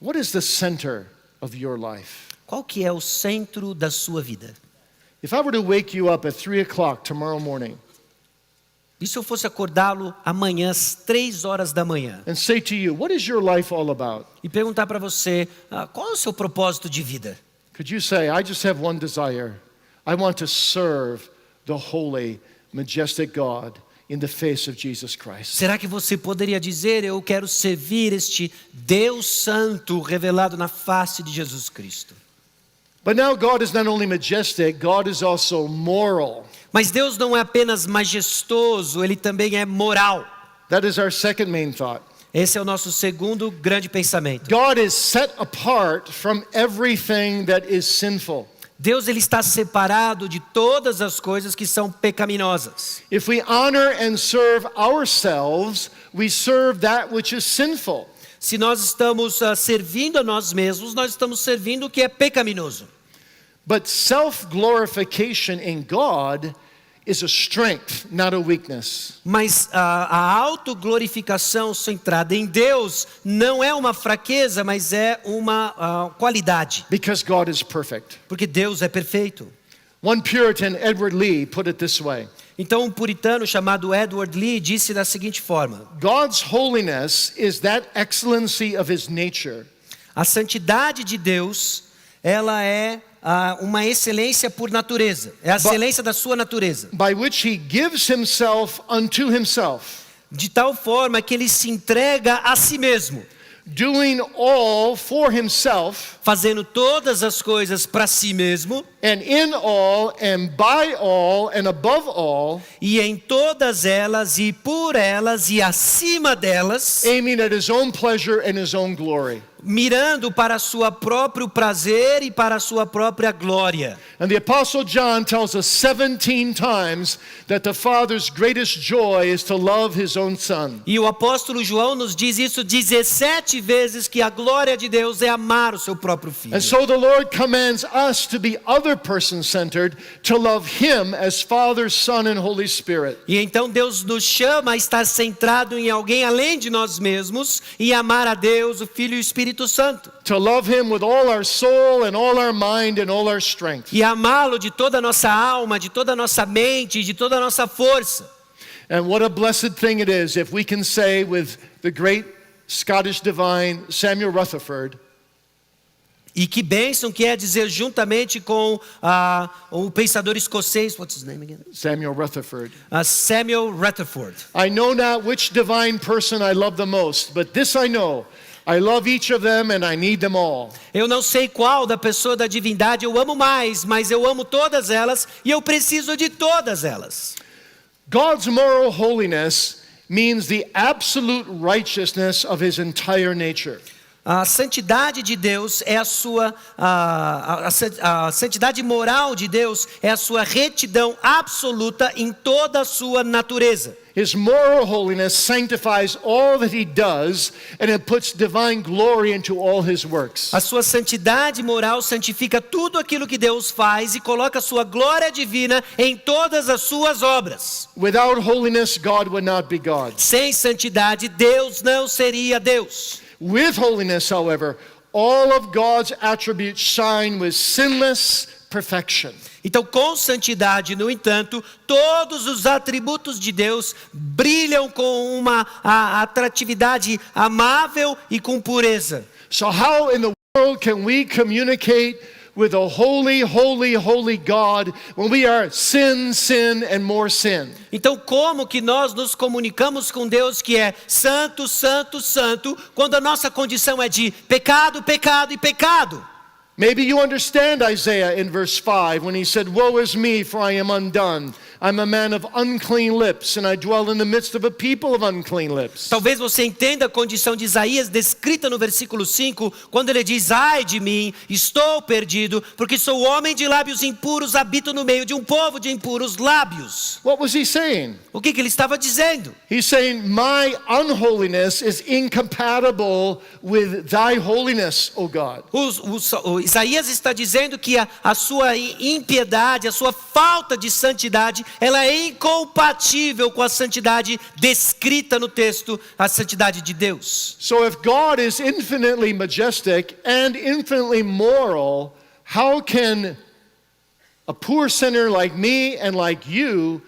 What is the center of your life? Qual que é o centro da sua vida? If I were to wake you up at 3 o'clock tomorrow morning, e se eu fosse acordá-lo amanhã às 3 horas da manhã? And say to you, what is your life all about? E perguntar para você, qual é o seu propósito de vida? Could you say, I just have one desire. I want to serve the holy, majestic God in the face of Jesus Christ. Será que você poderia dizer, eu quero servir este Deus Santo revelado na face de Jesus Cristo? But now God is not only majestic, God is also moral. Mas Deus não é apenas majestoso, Ele também é moral. That is our second main thought. Esse é o nosso segundo grande pensamento. God is set apart from everything that is sinful. Deus ele está separado de todas as coisas que são pecaminosas. If we honor and serve ourselves, we serve that which is sinful. Se nós estamos servindo a nós mesmos, nós estamos servindo o que é pecaminoso. But self-glorification in God is a strength, not a weakness. Mas a autoglorificação centrada em Deus não é uma fraqueza, mas é uma qualidade. Because God is perfect. Porque Deus é perfeito. One Puritan, Edward Lee, put it this way. Então um puritano chamado Edward Lee disse da seguinte forma: God's holiness is that excellency of his nature. A santidade de Deus, ela é uma excelência por natureza. É a excelência da sua natureza. By which he gives himself unto himself. De tal forma que ele se entrega a si mesmo. Doing all for himself. Fazendo todas as coisas para si mesmo. And in all, and by all, and above all. E em todas elas, e por elas, e acima delas. Aiming at his own pleasure and his own glory. Mirando para seu próprio prazer e para a sua própria glória. And the Apostle John tells us 17 times that the Father's greatest joy is to love his own son. E o apóstolo João nos diz isso 17 vezes, que a glória de Deus é amar o seu próprio filho. And so the Lord commands us to be other person-centered, to love him as Father, Son, and Holy Spirit. E então Deus nos chama a estar centrado em alguém além de nós mesmos e amar a Deus, o Filho e o Espírito Santo. To love him with all our soul and all our mind and all our strength. E amá-lo de toda a nossa alma, de toda a nossa mente, de toda a nossa força. And what a blessed thing it is if we can say with the great Scottish divine Samuel Rutherford. E que bênção que é dizer juntamente com o pensador escocês, what's his name again? Samuel Rutherford. Samuel Rutherford. I know not which divine person I love the most, but this I know. I love each of them and I need them all. Eu não sei qual da pessoa da divindade eu amo mais, mas eu amo todas elas e eu preciso de todas elas. God's moral holiness means the absolute righteousness of his entire nature. A santidade de Deus é a sua a santidade moral de Deus é a sua retidão absoluta em toda a sua natureza. His moral holiness sanctifies all that he does, and it puts divine glory into all his works. A sua santidade moral santifica tudo aquilo que Deus faz e coloca a sua glória divina em todas as suas obras. Without holiness, God would not be God. Sem santidade, Deus não seria Deus. With holiness, however, all of God's attributes shine with sinless perfection. Então, com santidade, no entanto, todos os atributos de Deus brilham com uma atratividade amável e com pureza. So how in the world can we communicate with a holy, holy, holy God when we are sin, sin, and more sin? Então, como que nós nos comunicamos com Deus que é santo, santo, santo, quando a nossa condição é de pecado, pecado e pecado? Maybe you understand Isaiah in verse 5 when he said, "Woe is me, for I am undone. I'm a man of unclean lips, and I dwell in the midst of a people of unclean lips." Talvez você entenda a condição de Isaías descrita no versículo 5, quando ele diz: "Ai de mim, estou perdido, porque sou homem de lábios impuros, habito no meio de um povo de impuros lábios." What was he saying? O que ele estava dizendo? He's saying, "My unholiness is incompatible with thy holiness, O God." O Isaías está dizendo que a sua impiedade, a sua falta de santidade, ela é incompatível com a santidade descrita no texto, a santidade de Deus. So if God is infinitely majestic and infinitely moral, how can a poor sinner like me and like you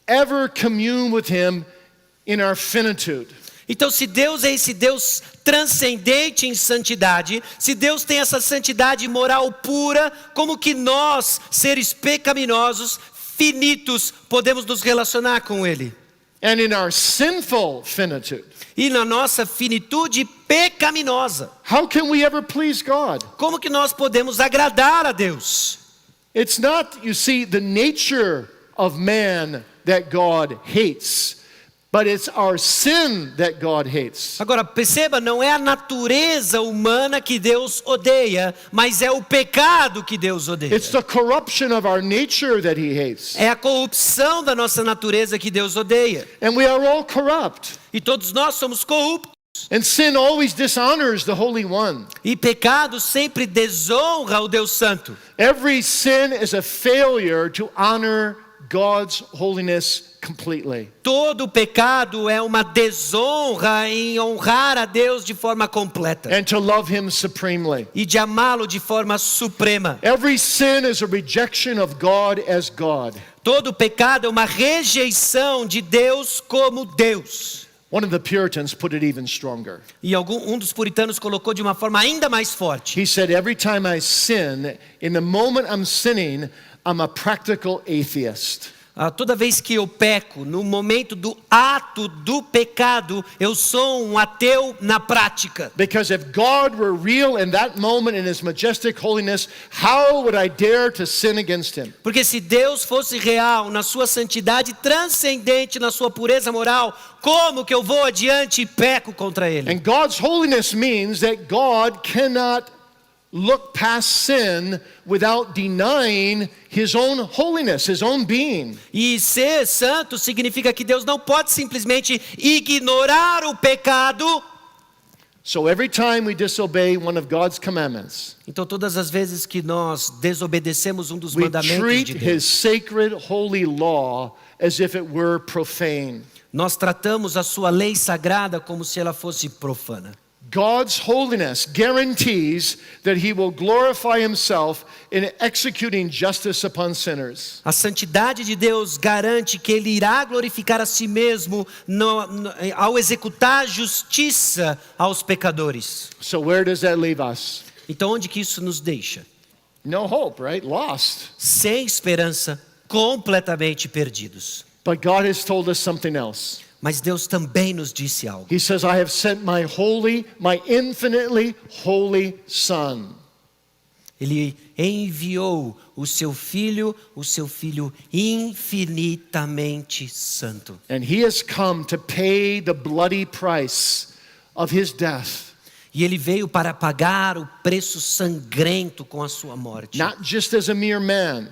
ever commune with him in our finitude? Então, se Deus é esse Deus transcendente em santidade, se Deus tem essa santidade moral pura, como que nós, seres pecaminosos, finitos, podemos nos relacionar com Ele? and in our sinful finitude, e na nossa finitude pecaminosa. how can we ever please God? Como que nós podemos agradar a Deus? It's not, you see, the nature of man that God hates, but it's our sin that God hates. Agora, perceba, não é a natureza humana que Deus odeia, mas é o pecado que Deus odeia. It's the corruption of our nature that he hates. É a corrupção da nossa natureza que Deus odeia. And we are all corrupt. E todos nós somos corruptos. And sin always dishonors the Holy One. E pecado sempre desonra o Deus Santo. Every sin is a failure to honor God's holiness completely. Todo pecado é uma desonra em honrar a Deus de forma completa. And to love him supremely. E de amá-lo de forma suprema. Every sin is a rejection of God as God. Todo pecado é uma rejeição de Deus como Deus. One of the Puritans put it even stronger. E um dos puritanos colocou de uma forma ainda mais forte. He said, every time I sin, in the moment I'm sinning, I'm a practical atheist. Toda vez que eu peco, no momento do ato do pecado, eu sou um ateu na prática. Because if God were real in that moment in his majestic holiness, how would I dare to sin against him? Porque se Deus fosse real na sua santidade transcendente, na sua pureza moral, como que eu vou adiante e peco contra ele? And God's holiness means that God cannot look past sin without denying his own holiness, his own being. E ser santo significa que Deus não pode simplesmente ignorar o pecado. So every time we disobey one of God's commandments, Então todas as vezes que nós desobedecemos um dos we mandamentos treat de Deus, his sacred holy law as if it were profane. nós tratamos a sua lei sagrada como se ela fosse profana. God's holiness guarantees that he will glorify himself in executing justice upon sinners. A santidade de Deus garante que Ele irá glorificar a si mesmo ao executar justiça aos pecadores. So where does that leave us? Então onde que isso nos deixa? No hope, right? Lost. Sem esperança, completamente perdidos. But God has told us something else. Mas Deus também nos disse algo. He says, I have sent my infinitely holy Son. Ele enviou o seu filho infinitamente santo. And he has come to pay the bloody price of his death. E ele veio para pagar o preço sangrento com a sua morte. Not just as a mere man,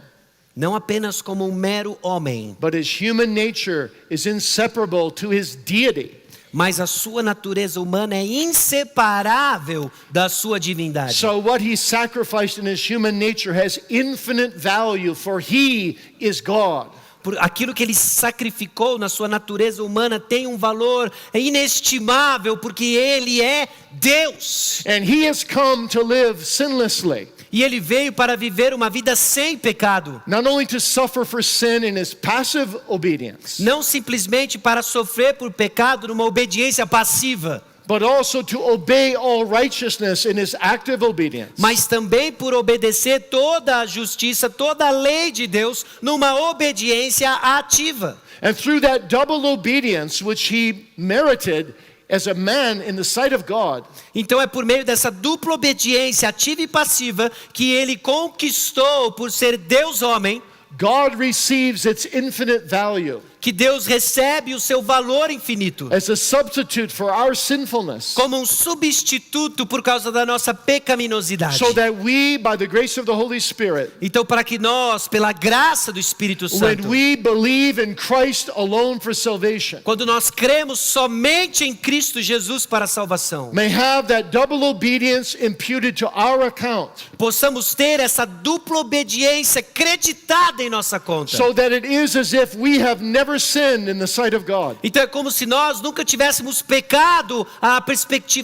Não apenas como um mero homem, but his human nature is inseparable to his deity. mas a sua natureza humana é inseparável da sua divindade. So what he sacrificed in his human nature has infinite value, for he is God. Por aquilo que ele sacrificou na sua natureza humana tem um valor inestimável, porque ele é Deus. And he has come to live sinlessly. E ele veio para viver uma vida sem pecado. Not only to suffer for sin in his passive obedience, Não simplesmente para sofrer por pecado numa obediência passiva, but also to obey all righteousness in his active obedience. mas também por obedecer toda a justiça, toda a lei de Deus numa obediência ativa. And through that double obedience which he merited as a man in the sight of God, Então é por meio dessa dupla obediência ativa e passiva que ele conquistou por ser Deus homem, God receives its infinite value que Deus recebe o seu valor infinito as a substitute for our sinfulness, como um substituto por causa da nossa pecaminosidade. so that we, by the grace of the Holy Spirit, Então para que nós, pela graça do Espírito when Santo, we believe in Christ alone for salvation, quando nós cremos somente em Cristo Jesus para a salvação, may have that double obedience imputed to our account, possamos ter essa dupla obediência creditada em nossa conta. so that it is as if we have never sinned in the sight of God. Então é como se nós nunca tivéssemos pecado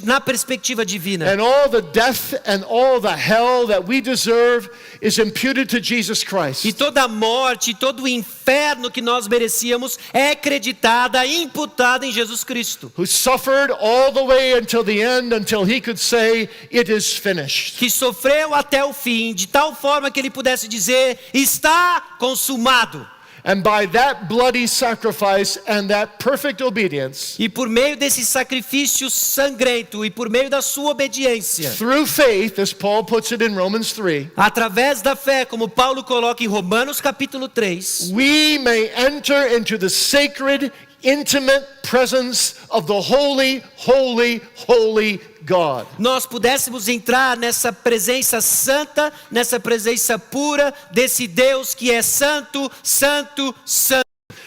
na perspectiva divina. And all the death and all the hell that we deserve is imputed to Jesus Christ, E toda a morte, todo o inferno que nós merecíamos é creditada, imputada em Jesus Cristo, who suffered all the way until the end, until he could say, it is finished. que sofreu até o fim, de tal forma que ele pudesse dizer, está consumado. And by that bloody sacrifice and that perfect obedience, E por meio desse sacrifício sangrento e por meio da sua obediência, through faith, as Paul puts it in Romans 3, através da fé, como Paulo coloca em Romanos capítulo 3, we may enter into the sacred, intimate presence of the holy, holy, holy God. nós pudéssemos entrar nessa presença santa, nessa presença pura desse Deus que é santo, santo, santo.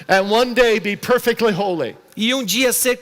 And one day be perfectly holy. E um dia ser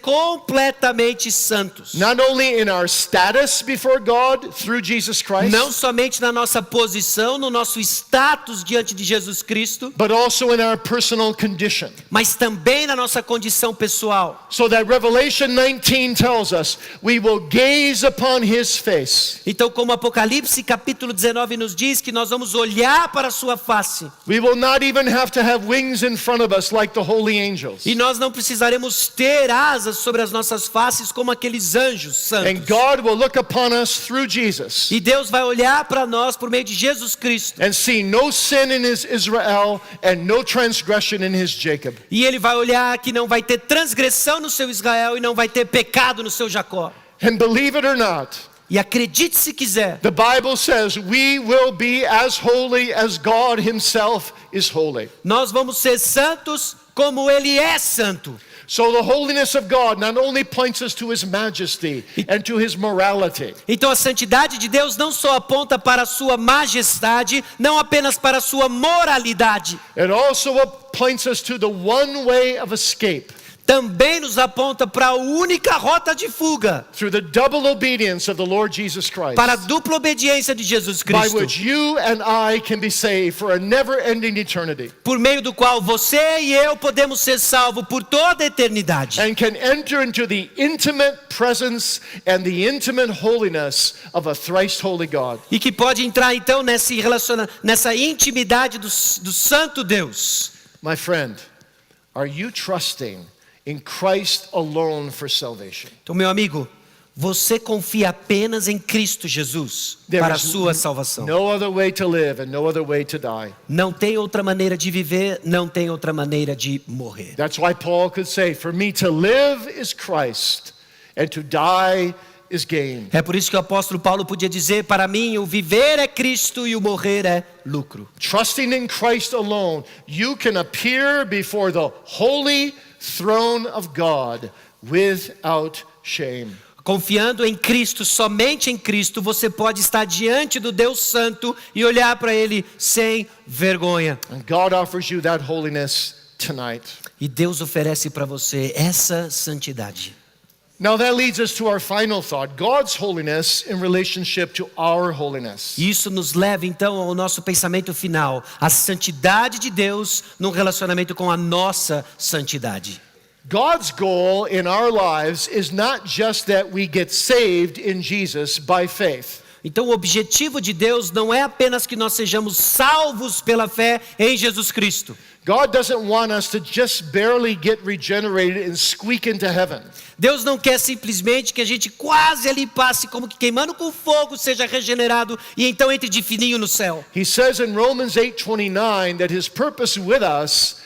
completamente santos. Not only in our status before God through Jesus Christ, Não somente na nossa posição, no nosso status diante de Jesus Cristo, but also in our personal condition. mas também na nossa condição pessoal. So that Revelation 19 tells us, we will gaze upon his face. Então, como Apocalipse capítulo 19 nos diz que nós vamos olhar para a sua face, We will not even have to have wings in front of us like the holy angels. e nós não precisaremos ter asas sobre as nossas faces como aqueles anjos santos. And God will look upon us through Jesus E Deus vai olhar para nós por meio de Jesus Cristo. and see no sin in his Israel and no transgression in his Jacob. E Ele vai olhar que não vai ter transgressão no seu Israel e não vai ter pecado no seu Jacó. And believe it or not, E acredite se quiser, the Bible says we will be as holy as God himself is holy. nós vamos ser santos como Ele é santo. So the holiness of God not only points us to his majesty and to his morality, Então a santidade de Deus não só aponta para a sua majestade, não apenas para a sua moralidade, it also points us to the one way of escape também nos aponta para a única rota de fuga, through the double obedience of the Lord Jesus Christ, para a dupla obediência de Jesus by Cristo, which you and I can be saved for a never-ending eternity por meio do qual você e eu podemos ser salvos por toda a eternidade. and can enter into the intimate presence and the intimate holiness of a thrice holy God. E que pode entrar então nessa intimidade do santo Deus. My friend, are you trusting in Christ alone for salvation? Então, meu amigo, você confia apenas em Cristo Jesus There para a is sua salvação. no other way to live and no other way to die. Não tem outra maneira de viver, não tem outra maneira de morrer. That's why Paul could say, for me to live is Christ and to die is gain. É por isso que o apóstolo Paulo podia dizer: para mim o viver é Cristo e o morrer é lucro. Trusting in Christ alone, you can appear before the holy throne of God without shame. Confiando em Cristo, somente em Cristo, você pode estar diante do Deus Santo e olhar para Ele sem vergonha. And God offers you that holiness tonight. E Deus oferece para você essa santidade. Now that leads us to our final thought, God's holiness in relationship to our holiness. E isso nos leva então ao nosso pensamento final, a santidade de Deus num relacionamento com a nossa santidade. God's goal in our lives is not just that we get saved in Jesus by faith. Então o objetivo de Deus não é apenas que nós sejamos salvos pela fé em Jesus Cristo. God doesn't want us to just barely get regenerated and squeak into heaven. Deus não quer simplesmente que a gente quase ali passe como que queimando com fogo, seja regenerado e então entre de fininho no céu. He says in Romans 8:29 that his purpose with us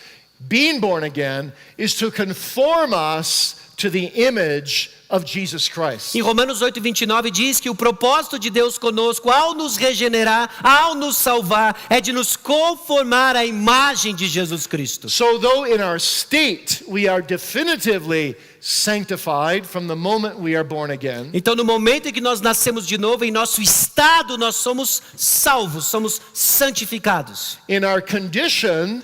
being born again is to conform us to the image of Jesus Christ. Em Romanos 8:29 diz que o propósito de Deus conosco ao nos regenerar, ao nos salvar, é de nos conformar à imagem de Jesus Cristo. So though in our state we are definitively sanctified from the moment we are born again, Então no momento em que nós nascemos de novo, em nosso estado nós somos salvos, somos santificados. in our condition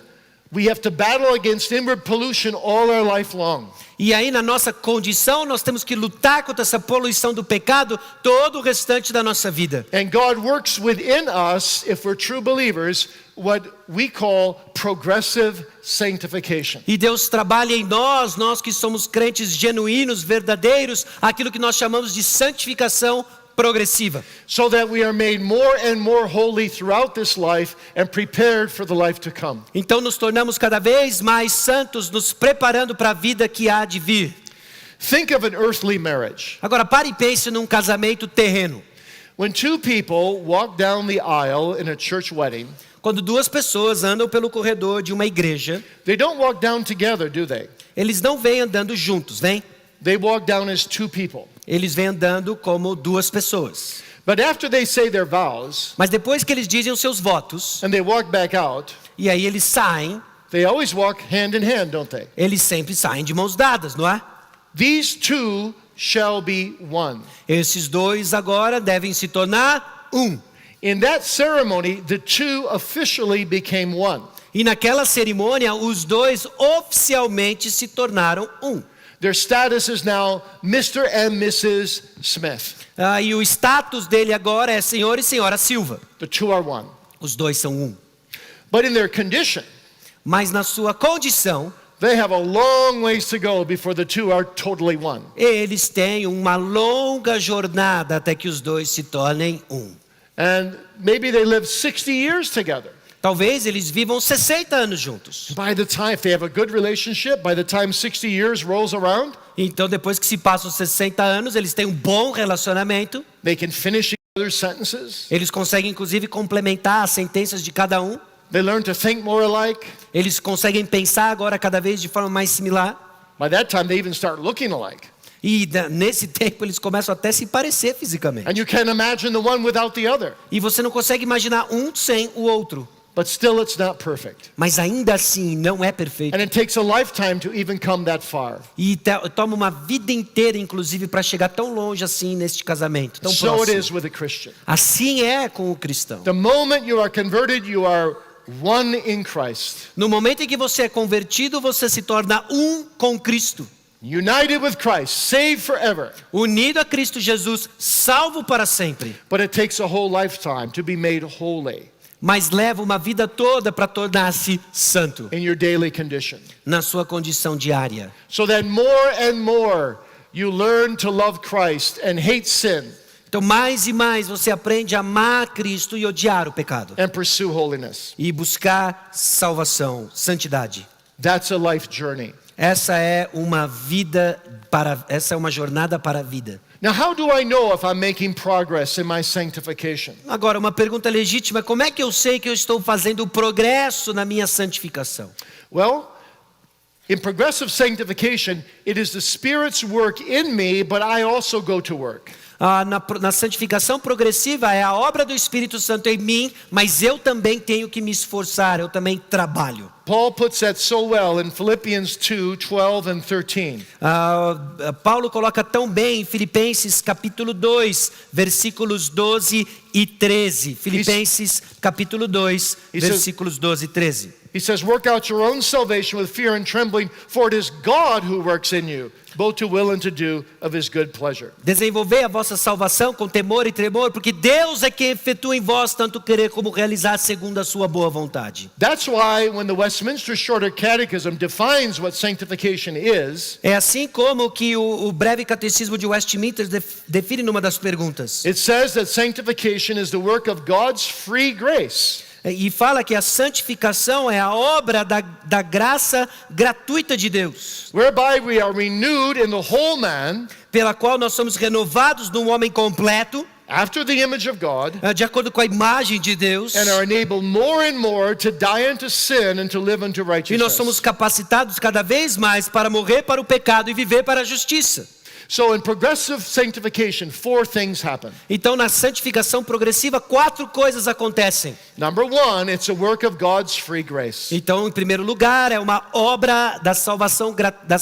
we have to battle against inward pollution all our life long. E aí na nossa condição nós temos que lutar contra essa poluição do pecado todo o restante da nossa vida. And God works within us, if we're true believers, what we call progressive sanctification. E Deus trabalha em nós que somos crentes genuínos, verdadeiros, aquilo que nós chamamos de santificação progressiva. So that we are made more and more holy throughout this life and prepared for the life to come. Então nos tornamos cada vez mais santos, nos preparando para a vida que há de vir. Think of an earthly marriage. Agora pare e pense num casamento terreno. When two people walk down the aisle in a church wedding, Quando duas pessoas andam pelo corredor de uma igreja, they don't walk down together, do they? eles não vêm andando juntos, vem? They walk down as two people. Eles vêm andando como duas pessoas. But after they say their vows Mas depois que eles dizem os seus votos, and they walk back out, e aí eles saem, they always walk hand in hand, don't they? eles sempre saem de mãos dadas, não é? These two shall be one. Esses dois agora devem se tornar um. In that ceremony, the two officially became one. E naquela cerimônia, os dois oficialmente se tornaram um. Their status is now Mr. and Mrs. Smith. E o status dele agora é senhor e senhora Silva. The two are one. Os dois são um. But in their condition, Mas na sua condição, they have a long ways to go before the two are totally one. eles têm uma longa jornada até que os dois se tornem um. And maybe they live 60 years together. Talvez eles vivam 60 anos juntos. By the time, if they have a good relationship, by the time 60 years rolls around, Então, depois que se passam 60 anos, eles têm um bom relacionamento. they can finish each other's sentences. Eles conseguem, inclusive, complementar as sentenças de cada um. They learn to think more alike. Eles conseguem pensar agora cada vez de forma mais similar. By that time, they even start looking alike. E nesse tempo eles começam até a se parecer fisicamente. And you can't imagine the one without the other. E você não consegue imaginar um sem o outro. But still, it's not perfect. Mas ainda assim não é perfeito. And it takes a lifetime to even come that far. E toma uma vida inteira, inclusive, para chegar tão longe assim neste casamento, tão So it próximo. is with a Christian. Assim é com o cristão. The moment you are converted, you are one in Christ. No momento em que você é convertido, você se torna um com Cristo. United with Christ, saved forever. Unido a Cristo Jesus, salvo para sempre. But it takes a whole lifetime to be made holy Mas leva uma vida toda para tornar-se santo in your daily condition. na sua condição diária. So that more and more you learn to love Christ and hate sin Então, mais e mais você aprende a amar Cristo e odiar o pecado. and pursue holiness. E buscar salvação, santidade. That's a life journey. Essa é uma jornada para a vida. Now, how do I know if I'm making progress in my sanctification? Agora, uma pergunta legítima: como é que eu sei que eu estou fazendo progresso na minha santificação? Well, in progressive sanctification, it is the Spirit's work in me, but I also go to work. Na santificação progressiva é a obra do Espírito Santo em mim, mas eu também tenho que me esforçar, eu também trabalho. Paul puts that so well in Philippians 2:12 and 13. Paulo coloca tão bem em Filipenses capítulo 2, versículos 12 e 13. Filipenses capítulo 2, versículos 12 e 13. He says, work out your own salvation with fear and trembling, for it is God who works in you, both to will and to do of his good pleasure. Desenvolvei a vossa salvação com temor e tremor, porque Deus é quem efetua em vós tanto querer como realizar segundo a sua boa vontade. That's why when the Westminster Shorter Catechism defines what sanctification is, É assim como que o breve catecismo de Westminster define numa das perguntas. it says that sanctification is the work of God's free grace. E fala que a santificação é a obra da graça gratuita de Deus, Whereby we are renewed in the whole man, pela qual nós somos renovados num homem completo, after the image of God, de acordo com a imagem de Deus, and are enabled more and more to die unto sin and to live unto e nós righteousness. somos capacitados cada vez mais para morrer para o pecado e viver para a justiça. So in progressive sanctification, 4 things happen. Então, na santificação progressiva, 4 coisas acontecem. Number 1, it's a work of God's free grace. Então, em primeiro lugar, é uma obra da salvação,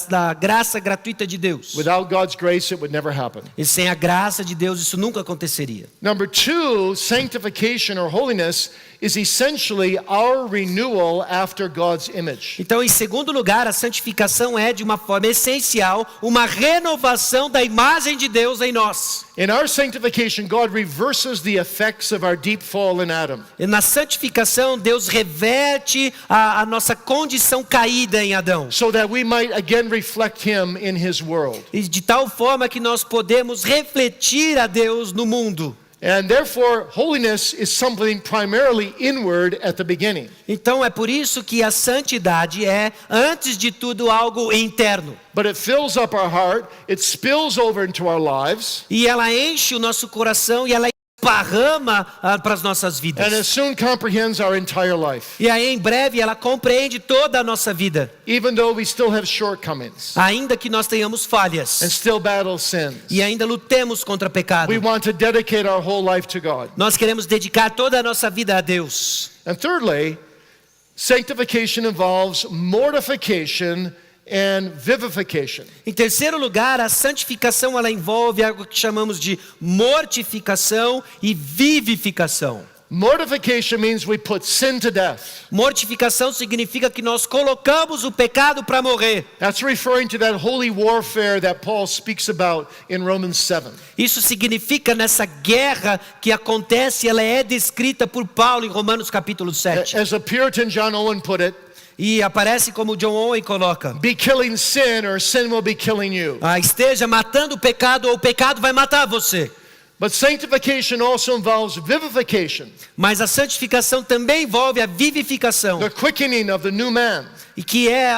da graça gratuita de Deus. Without God's grace, it would never happen. E sem a graça de Deus, isso nunca aconteceria. Number 2, sanctification or holiness is essentially our renewal after God's image. Então, em segundo lugar, a santificação é, de uma forma essencial, uma renovação da imagem de Deus em nós. In our sanctification, God reverses the effects of our deep fall in Adam. E na santificação, Deus reverte a nossa condição caída em Adão. So that we might again reflect Him in His world. E de tal forma que nós podemos refletir a Deus no mundo. And therefore, holiness is something primarily inward at the beginning. Então é por isso que a santidade é, antes de tudo, algo interno. But it fills up our heart, it spills over into our lives, E ela enche o nosso coração e ela esparrama para as nossas and vidas. it soon comprehends our entire life, E aí, em breve, ela compreende toda a nossa vida. even though we still have shortcomings Ainda que nós tenhamos and falhas. still battle sins. E ainda lutemos contra pecado. We want to dedicate our whole life to God. Nós queremos dedicar toda a nossa vida a Deus. And thirdly, sanctification involves mortification and vivification. Em terceiro lugar, a santificação ela envolve algo que chamamos de mortificação e vivificação. Mortification means we put sin to death. Mortificação significa que nós colocamos o pecado para morrer. That's referring to that holy warfare that Paul speaks about in Romans 7. Isso significa nessa guerra que acontece, ela é descrita por Paulo em Romanos capítulo 7. As a Puritan John Owen put it, E aparece como John Owen coloca: be killing sin or sin will be killing you. esteja matando o pecado ou o pecado vai matar você. But sanctification also involves vivification, Mas a santificação também envolve a vivificação. the quickening of the new man. E que é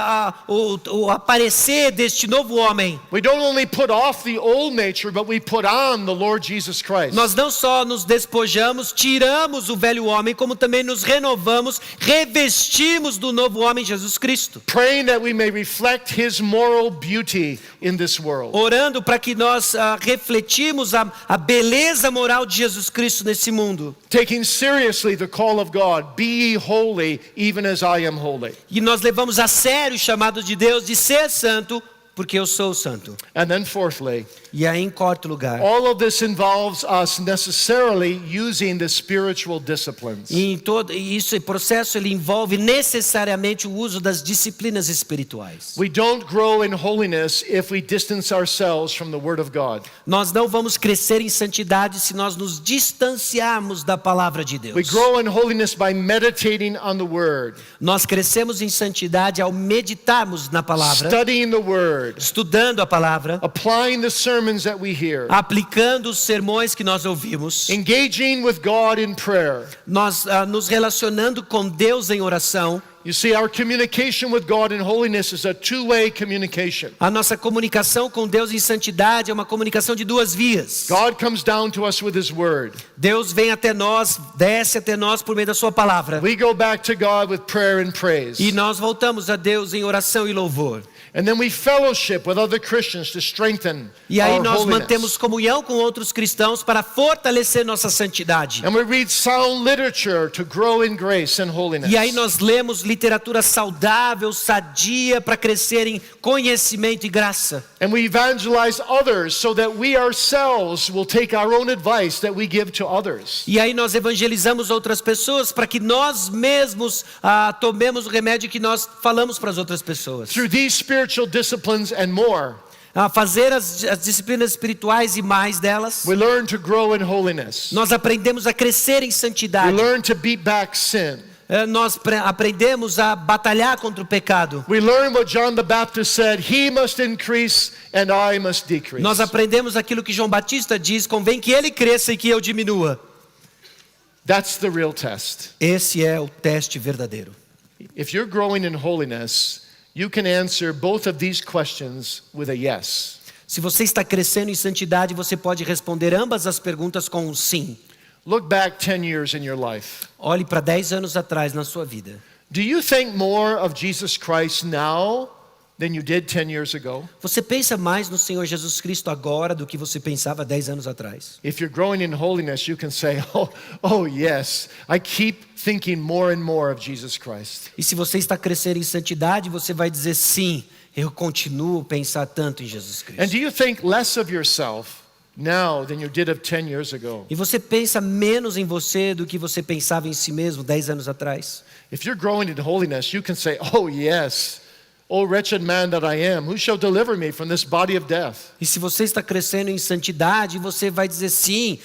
o aparecer deste novo homem. We don't only put off the old nature, but we put on the Lord Jesus Christ. Nós não só nos despojamos, tiramos o velho homem, como também nos renovamos, revestimos do novo homem Jesus Cristo. Praying that we may reflect His moral beauty in this world. Orando para que nós refletimos a beleza moral de Jesus Cristo nesse mundo. Taking seriously the call of God, be ye holy, even as I am holy. E nós levamos a sério o chamado de Deus de ser santo, porque eu sou santo. And then fourthly, E aí, em quarto lugar, all of this involves us necessarily using the spiritual disciplines. e em todo esse processo ele envolve necessariamente o uso das disciplinas espirituais. We don't grow in holiness if we distance ourselves from the Word of God. Nós não vamos crescer em santidade se nós nos distanciarmos da palavra de We Deus. grow in holiness by meditating on the Word, Nós crescemos em santidade ao meditarmos na palavra, studying the Word, estudando a palavra, applying the sermons that we hear, aplicando os sermões que nós ouvimos, engaging with God in prayer. nós nos relacionando com Deus em oração. You see, our communication with God in holiness is a two-way communication. A nossa comunicação com Deus em santidade é uma comunicação de duas vias. God comes down to us with His Word. Deus vem até nós, desce até nós por meio da sua palavra. We go back to God with prayer and praise. E nós voltamos a Deus em oração e louvor. And then we fellowship with other Christians to strengthen E aí our nós holiness. mantemos comunhão com outros cristãos para fortalecer nossa santidade. And we read sound literature to grow in grace and holiness. E aí nós lemos literatura saudável, sadia, para crescer em conhecimento e graça. And we evangelize others so that we ourselves will take our own advice that we give to others. E aí nós evangelizamos outras pessoas para que nós mesmos tomemos o remédio que nós falamos para as outras pessoas. Through these spiritual disciplines and more, A fazer as disciplinas espirituais e mais delas, we learn to grow in holiness. nós aprendemos a crescer em We santidade. learn to beat back sin. Nós aprendemos a batalhar contra o pecado. We learn what John the Baptist said, he must increase and I must decrease. Nós aprendemos aquilo que João Batista diz: convém que ele cresça e que eu diminua. That's the real test. Esse é o teste verdadeiro. If you're growing in holiness, you can answer both of these questions with a yes. Se você está crescendo em santidade, você pode responder ambas as perguntas com um sim. Look back 10 years in your life. Olhe para 10 anos atrás na sua vida. Do you think more of Jesus Christ now than you did 10 years ago? Você pensa mais no Senhor Jesus Cristo agora do que você pensava 10 anos atrás? If you're growing in holiness, you can say, oh yes, I keep thinking more and more of Jesus Christ. E se você está crescendo em santidade, você vai dizer sim, eu continuo a pensar tanto em Jesus Cristo. And do you think less of yourself now than you did of 10 years ago? E você pensa menos em você do que você pensava em si mesmo 10 anos atrás? If you're growing in holiness, you can say, oh yes, oh wretched man that I am, who shall deliver me from this body of death? E se você está crescendo em santidade, você vai dizer sim,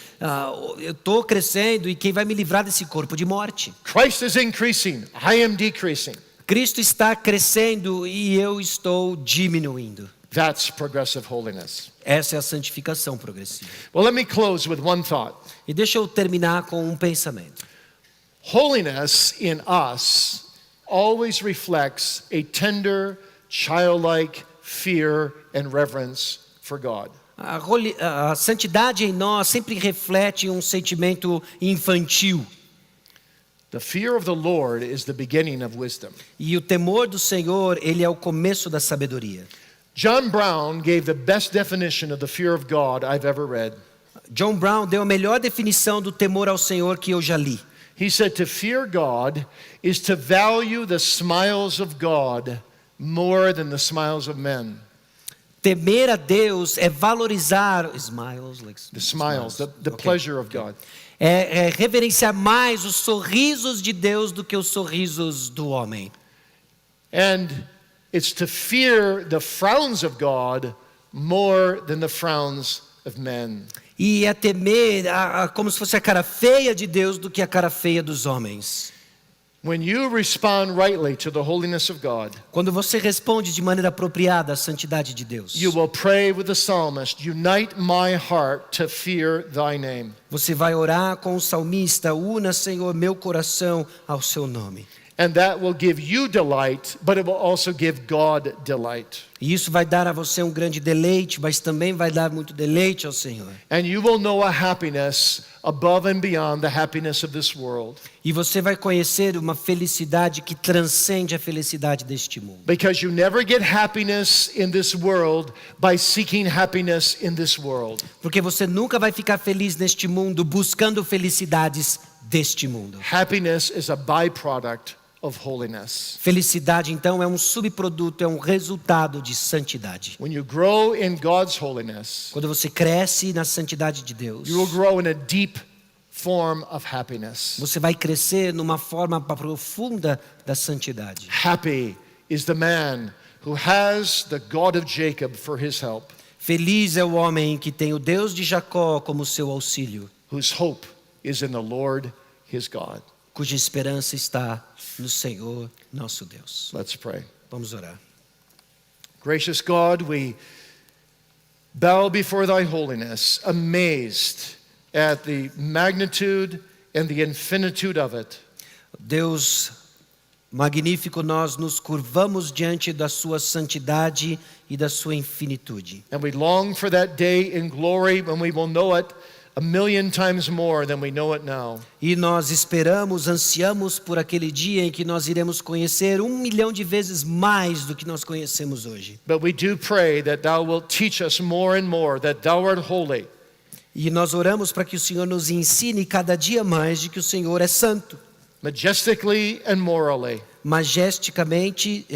eu estou crescendo e quem vai me livrar desse corpo de morte? Christ is increasing, I am decreasing. Cristo está crescendo e eu estou diminuindo. That's progressive holiness. Essa é a santificação progressiva. Well, let me close with one thought. E deixa eu terminar com um pensamento. Holiness in us always reflects a tender, childlike fear and reverence for God. A santidade em nós sempre reflete um sentimento infantil. The fear of the Lord is the beginning of wisdom. E o temor do Senhor, ele é o começo da sabedoria. John Brown gave the best definition of the fear of God I've ever read. John Brown deu a melhor definição do temor ao Senhor que eu já li. He said to fear God is to value the smiles of God more than the smiles of men. Temer a Deus é valorizar The smiles, the pleasure of God. É reverenciar mais os sorrisos de Deus do que os sorrisos do homem. And it's to fear the frowns of God more than the frowns of men. E é temer como se fosse a cara feia de Deus do que a cara feia dos homens. When you respond rightly to the holiness of God, Quando você responde de maneira apropriada à santidade de Deus, you will pray with the psalmist, unite my heart to fear thy name. você vai orar com o salmista, una, Senhor, meu coração ao seu nome. And that will give you delight, but it will also give God delight. E isso vai dar a você um grande deleite, mas também vai dar muito deleite ao Senhor. And you will know a happiness above and beyond the happiness of this world. E você vai conhecer uma felicidade que transcende a felicidade deste mundo. Because you never get happiness in this world by seeking happiness in this world. Porque você nunca vai ficar feliz neste mundo buscando felicidades deste mundo. Happiness is a byproduct of holiness. Felicidade, então, é um subproduto, é um resultado de santidade. When you grow in God's holiness, Quando você cresce na santidade de Deus, you will grow in a deep form of happiness. você vai crescer numa forma profunda da santidade. Happy is the man who has the God of Jacob for his help, Feliz é o homem que tem o Deus de Jacó como seu auxílio, whose hope is in the Lord his God. cuja esperança está no Senhor, nosso Deus. Let's pray. Vamos orar. Gracious God, we bow before thy holiness, amazed at the magnitude and the infinitude of it. Deus magnífico, nós nos curvamos diante da sua santidade e da sua infinitude. And we long for that day in glory when we will know it 1,000,000 times more than we know it now. E nós esperamos, ansiamos por aquele dia em que nós iremos conhecer 1,000,000 de vezes mais do que nós conhecemos hoje. But we do pray that thou wilt teach us more and more that thou art holy. E nós oramos para que o Senhor nos ensine cada dia mais de que o Senhor é santo, Majestically and morally, majestivamente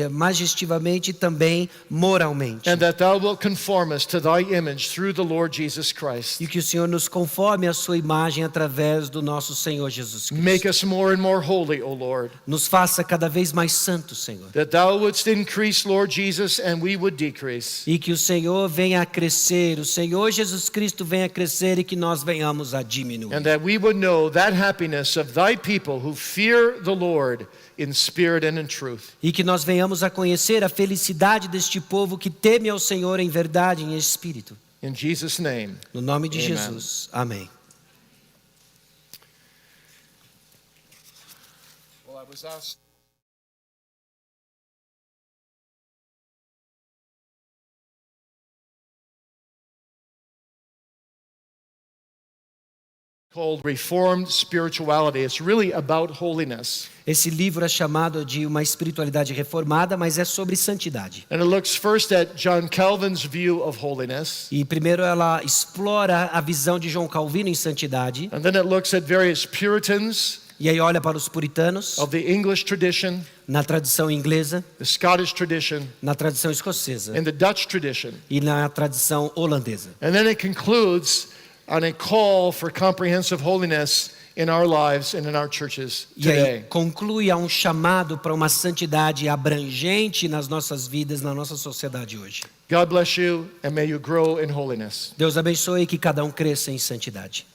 e também moralmente. and that thou wilt conform us to thy image through the Lord Jesus Christ. E que o Senhor nos conforme à sua imagem através do nosso Senhor Jesus Cristo. Make us more and more holy, O Lord, Nos faça cada vez mais santos, Senhor. that thou wouldst increase, Lord Jesus, and we would decrease. E que o Senhor venha a crescer, o Senhor Jesus Cristo venha a crescer e que nós venhamos a diminuir. And that we would know that happiness of thy people who fear the Lord in spirit and in truth. E que nós venhamos a conhecer a felicidade deste povo que teme ao Senhor em verdade e em espírito. In Jesus' name. No nome de Amen. Jesus. Amém. Well, I was asked called Reformed Spirituality. It's really about holiness. Esse livro é chamado de uma espiritualidade reformada, mas é sobre santidade. And it looks first at John Calvin's view of holiness, E primeiro ela explora a visão de João Calvino em santidade, and then it looks at various Puritans e aí olha para os puritanos, of the English tradition, na tradição inglesa, the Scottish tradition, na tradição escocesa and the Dutch tradition. e na tradição holandesa. And then it concludes on a call for comprehensive holiness in our lives and in our churches E aí today. conclui a um chamado para uma santidade abrangente nas nossas vidas, na nossa sociedade hoje. God bless you, and may you grow in holiness. Deus abençoe e que cada um cresça em santidade.